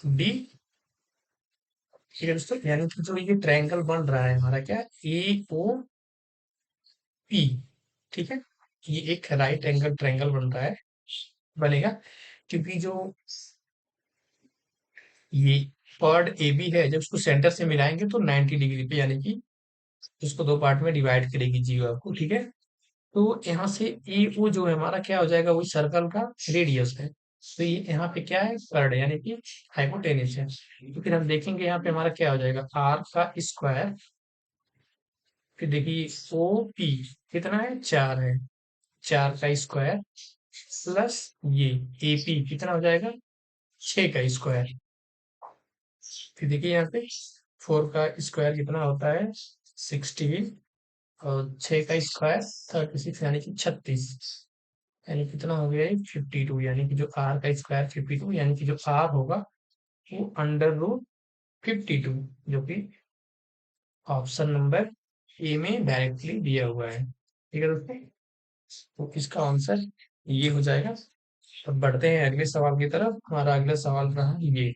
डी। ठीक है दोस्तों, यानी कि जो ये ट्रायंगल बन रहा है हमारा, क्या, ए ओ पी। ठीक है, ये एक राइट एंगल ट्रायंगल बन रहा है, बनेगा, क्योंकि जो ये कॉर्ड ए बी है, जब उसको सेंटर से मिलाएंगे तो 90 डिग्री पे, यानी कि उसको दो पार्ट में डिवाइड करेगी जीवा को। ठीक है, तो यहाँ से ए ओ जो है हमारा क्या हो जाएगा, वही सर्कल का रेडियस है। तो ये यहाँ पे क्या है, कर्ड, यानी कि हाइपोटेन्यूस है। तो फिर हम देखेंगे यहाँ पे हमारा क्या हो जाएगा, आर का स्क्वायर, फिर देखिए ओ पी कितना है, 4 है, 4 का स्क्वायर प्लस ये ए पी कितना हो जाएगा, 6 का स्क्वायर। फिर देखिए यहाँ पे 4 का स्क्वायर कितना होता है, 16, और 6 का स्क्वायर 36, यानी कि 36, यानी कितना हो गया, 52, यानी कि जो आर का स्क्वायर 52, यानी कि जो आर होगा वो अंडर रूट 52, जो कि ऑप्शन नंबर ए में डायरेक्टली दिया हुआ है। ठीक है दोस्तों, तो इसका आंसर ये हो जाएगा। अब बढ़ते हैं अगले सवाल की तरफ। हमारा अगला सवाल रहा ये।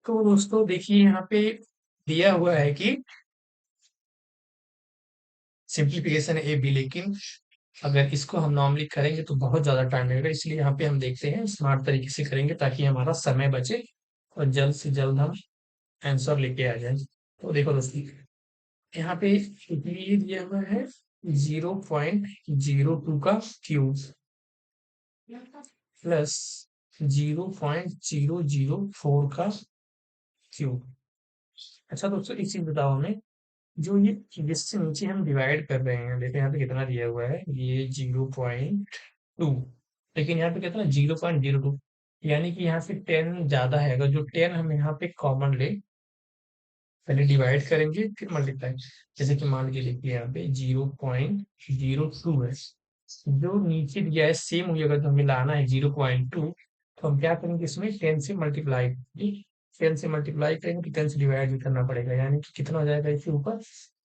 तो दोस्तों देखिए यहाँ पे दिया हुआ है कि सिंप्लीफिकेशन ए बी, लेकिन अगर इसको हम नॉर्मली करेंगे तो बहुत ज्यादा टाइम लगेगा, इसलिए यहाँ पे हम देखते हैं स्मार्ट तरीके से करेंगे ताकि हमारा समय बचे और जल्द से जल्द हम आंसर लेके आ जाए। तो देखो दोस्तों, यहाँ पे ये दिया हुआ है 0.02 का क्यूब प्लस 0.004 का क्यूब। अच्छा दोस्तों, एक चीज बताओ हमें, जो ये जिससे नीचे हम डिवाइड कर रहे हैं, देखो यहाँ पे कितना दिया हुआ है, ये 0.2, लेकिन यहाँ पे कितना 0.02, यानी कि यहाँ से 10 ज्यादा है। अगर जो 10 हम यहाँ पे कॉमन ले, पहले डिवाइड करेंगे फिर मल्टीप्लाई। जैसे कि मान लीजिए देखिए यहाँ पे 0.02 है, जो नीचे दिया है सेम वही अगर हमें लाना है 0.2, तो हम क्या करेंगे, इसमें 10 से मल्टीप्लाई, 10 से मल्टीप्लाई करेंगे तो 10 से डिवाइड भी करना पड़ेगा, यानी कि कितना हो जाएगा इसके ऊपर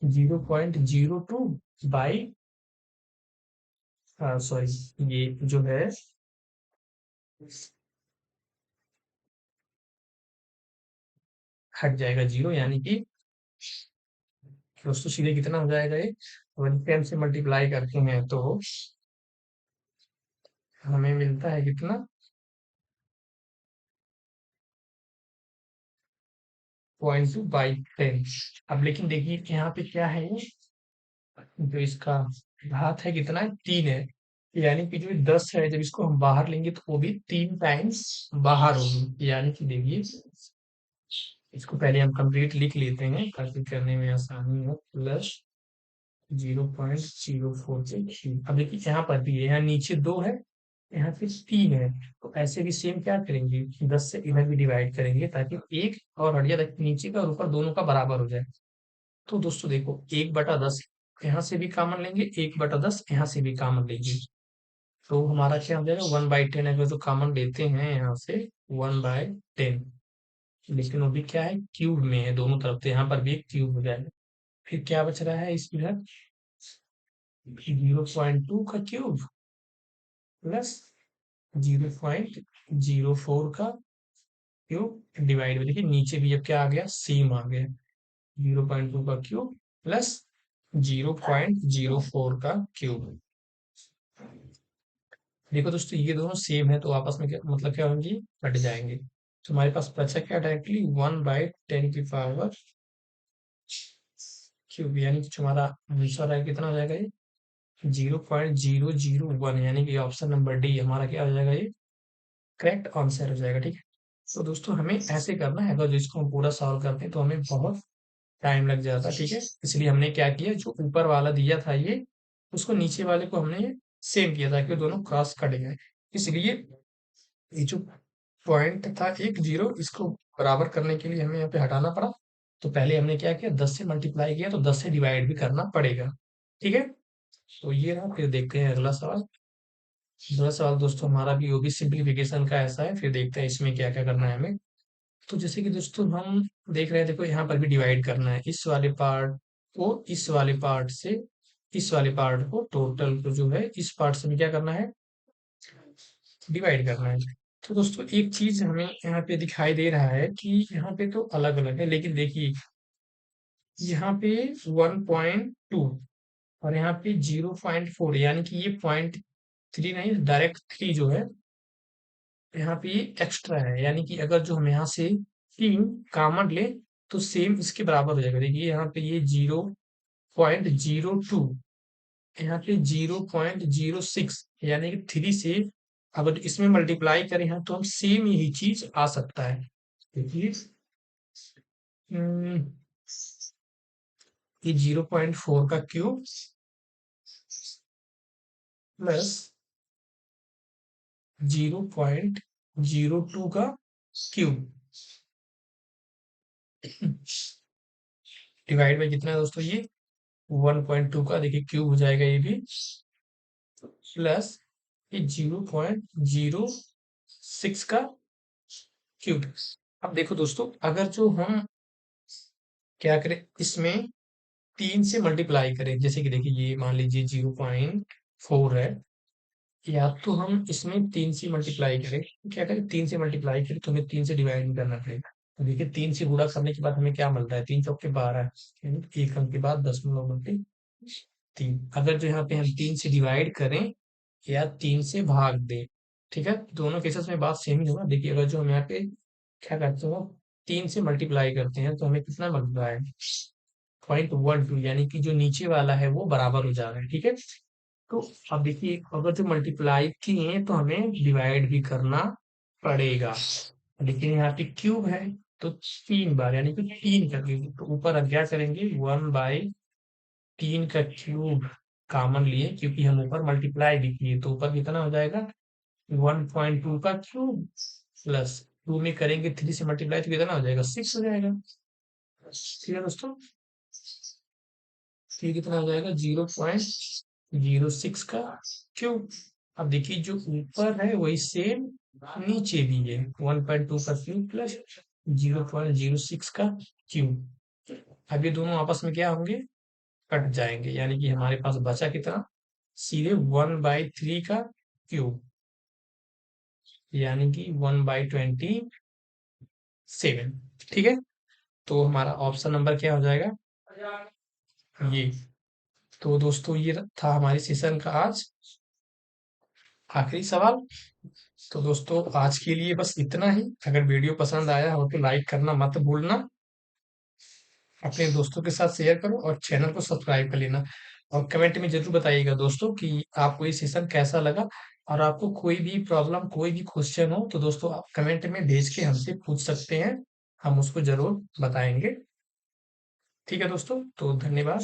0.02 बाई, सॉरी ये जो है हट जाएगा जीरो, यानी कि दोस्तों सीधे कितना हो जाएगा ये, 10 से मल्टीप्लाई करते हैं तो हमें मिलता है कितना, 0.2/10। अब लेकिन देखिए कि यहाँ पे क्या है, जो इसका घात है कितना है, 3 है, यानी कि जो 10 है जब इसको हम बाहर लेंगे तो वो भी 3 टाइम्स बाहर होगी, यानी कि देखिए इसको पहले हम कंप्लीट लिख लेते हैं ताकि करने में आसानी हो, प्लस 0.04 अब देखिए यहाँ पर भी है, यहाँ नीचे 2 है, यहाँ पे 3 है, तो ऐसे भी सेम क्या करेंगे, 10 से इधर भी डिवाइड करेंगे ताकि एक और हट जाए ताकि नीचे का और ऊपर दोनों का बराबर हो जाए। तो दोस्तों देखो 1/10 यहाँ से भी कॉमन लेंगे, 1/10 यहाँ से भी कॉमन लेंगे, तो हमारा क्या हो जाएगा 1/10, अगर जो कॉमन लेते हैं यहाँ से 1/10, लेकिन वो भी क्या है क्यूब में है दोनों तरफ, तो यहाँ पर भी एक क्यूब हो जाएगा। फिर क्या बच रहा है इस इधर, 0.2 का क्यूब प्लस 0.04 का क्यूब डिवाइड में, देखिए नीचे भी अब क्या आ गया, सेम आ गया, 0.2 का क्यूब प्लस 0.04 का क्यूब। देखो दोस्तों ये दोनों सेम है तो आपस में क्या मतलब क्या होंगी, कट जाएंगे, तो हमारे पास बचा क्या डायरेक्टली 1/10 की पावर क्यूब, यानी कि जो हमारा आंसर है कितना हो जाएगा ये 0.001, यानी कि ऑप्शन नंबर डी हमारा क्या हो जाएगा, ये करेक्ट आंसर हो जाएगा। ठीक है, तो दोस्तों हमें ऐसे करना है, अगर इसको हम पूरा सॉल्व करते हैं तो हमें बहुत टाइम लग जाता है। ठीक है, इसलिए हमने क्या किया, जो ऊपर वाला दिया था ये, उसको नीचे वाले को हमने सेम किया ताकि वो दोनों क्रॉस कट गए, इसलिए ये जो पॉइंट था 1 0, इसको बराबर करने के लिए हमें यहाँ पे हटाना पड़ा, तो पहले हमने क्या किया 10 से मल्टीप्लाई किया, तो 10 से डिवाइड भी करना पड़ेगा। ठीक है, तो ये रहा, फिर देखते हैं अगला सवाल। अगला सवाल दोस्तों हमारा भी वो भी सिंप्लीफिकेशन का ऐसा है, फिर देखते हैं इसमें क्या क्या करना है हमें। तो जैसे कि दोस्तों हम देख रहे हैं, देखो यहाँ पर भी डिवाइड करना है, इस वाले पार्ट को इस वाले पार्ट से, इस वाले पार्ट को टोटल को जो है इस पार्ट से भी क्या करना है, डिवाइड करना है। तो दोस्तों एक चीज हमें यहाँ पे दिखाई दे रहा है कि यहाँ पे तो अलग अलग है, लेकिन देखिए यहाँ पे 1.2 और यहाँ पे 0.4, यानी कि ये 0.3 नहीं, डायरेक्ट 3 जो है यहाँ पे एक्स्ट्रा है, यानी कि अगर जो हम यहाँ से 3 कॉमन ले तो सेम इसके बराबर हो जाएगा। देखिए यहाँ पे ये 0.02, यहाँ पे 0.06, यानी कि 3 से अगर इसमें मल्टीप्लाई करें हैं तो हम सेम यही चीज आ सकता है। देखिए हम्म, ये 0.4 का क्यूब प्लस 0.02 का क्यूब डिवाइड बाई कितना है दोस्तों, ये 1.2 का देखिए क्यूब हो जाएगा ये भी, प्लस ये 0.06 का क्यूब। अब देखो दोस्तों अगर जो हम क्या करें, इसमें 3 से मल्टीप्लाई करें, जैसे कि देखिए ये मान लीजिए 0.4 है, या तो हम इसमें 3 से मल्टीप्लाई करें, क्या करें 3 से मल्टीप्लाई करें तो हमें 3 से डिवाइड भी करना पड़ेगा। तो देखिए 3 से गुणा करने के बाद हमें क्या मिल रहा है, 3 चौके 12, एक अंक के बाद 10 अगर जो यहाँ पे हम 3 से डिवाइड करें या 3 से भाग दें, ठीक है, दोनों केसेस में बात सेम ही होगा। देखिए अगर जो हम यहाँ पे क्या करते हो 3 से मल्टीप्लाई करते हैं तो हमें कितना मिल रहा है 0.12, यानी कि जो नीचे वाला है वो बराबर हो जा रहा है। ठीक है, तो अब देखिए अगर जो मल्टीप्लाई किए तो हमें डिवाइड भी करना पड़ेगा, लेकिन यहाँ पे क्यूब है तो 3 बार, यानी कि 3 का क्यूब, तो ऊपर अब क्या करेंगे 1/3 का क्यूब कॉमन लिए, क्योंकि हम ऊपर मल्टीप्लाई भी किए, तो ऊपर कितना हो जाएगा 1.2 का क्यूब प्लस 2 में करेंगे 3 से मल्टीप्लाई तो कितना हो जाएगा 6 हो जाएगा। ठीक है दोस्तों, तो ये कितना हो जाएगा 0.6 0.6 का क्यूब। अब देखिए जो ऊपर है वही सेम नीचे भी है, 1.2 का क्यूब प्लस 0.06 का क्यूब। अब ये दोनों आपस में क्या होंगे, कट जाएंगे, यानी कि हमारे पास बचा कितना, सीधे 1/3 का क्यूब, यानी कि 1/27। ठीक है, तो हमारा ऑप्शन नंबर क्या हो जाएगा, ये। तो दोस्तों ये था हमारे सेशन का आज आखिरी सवाल। तो दोस्तों आज के लिए बस इतना ही। अगर वीडियो पसंद आया हो तो लाइक करना मत भूलना, अपने दोस्तों के साथ शेयर करो और चैनल को सब्सक्राइब कर लेना। और कमेंट में जरूर बताइएगा दोस्तों कि आपको ये सेशन कैसा लगा। और आपको कोई भी प्रॉब्लम, कोई भी क्वेश्चन हो तो दोस्तों आप कमेंट में भेज के हमसे पूछ सकते हैं, हम उसको जरूर बताएंगे। ठीक है दोस्तों, तो धन्यवाद।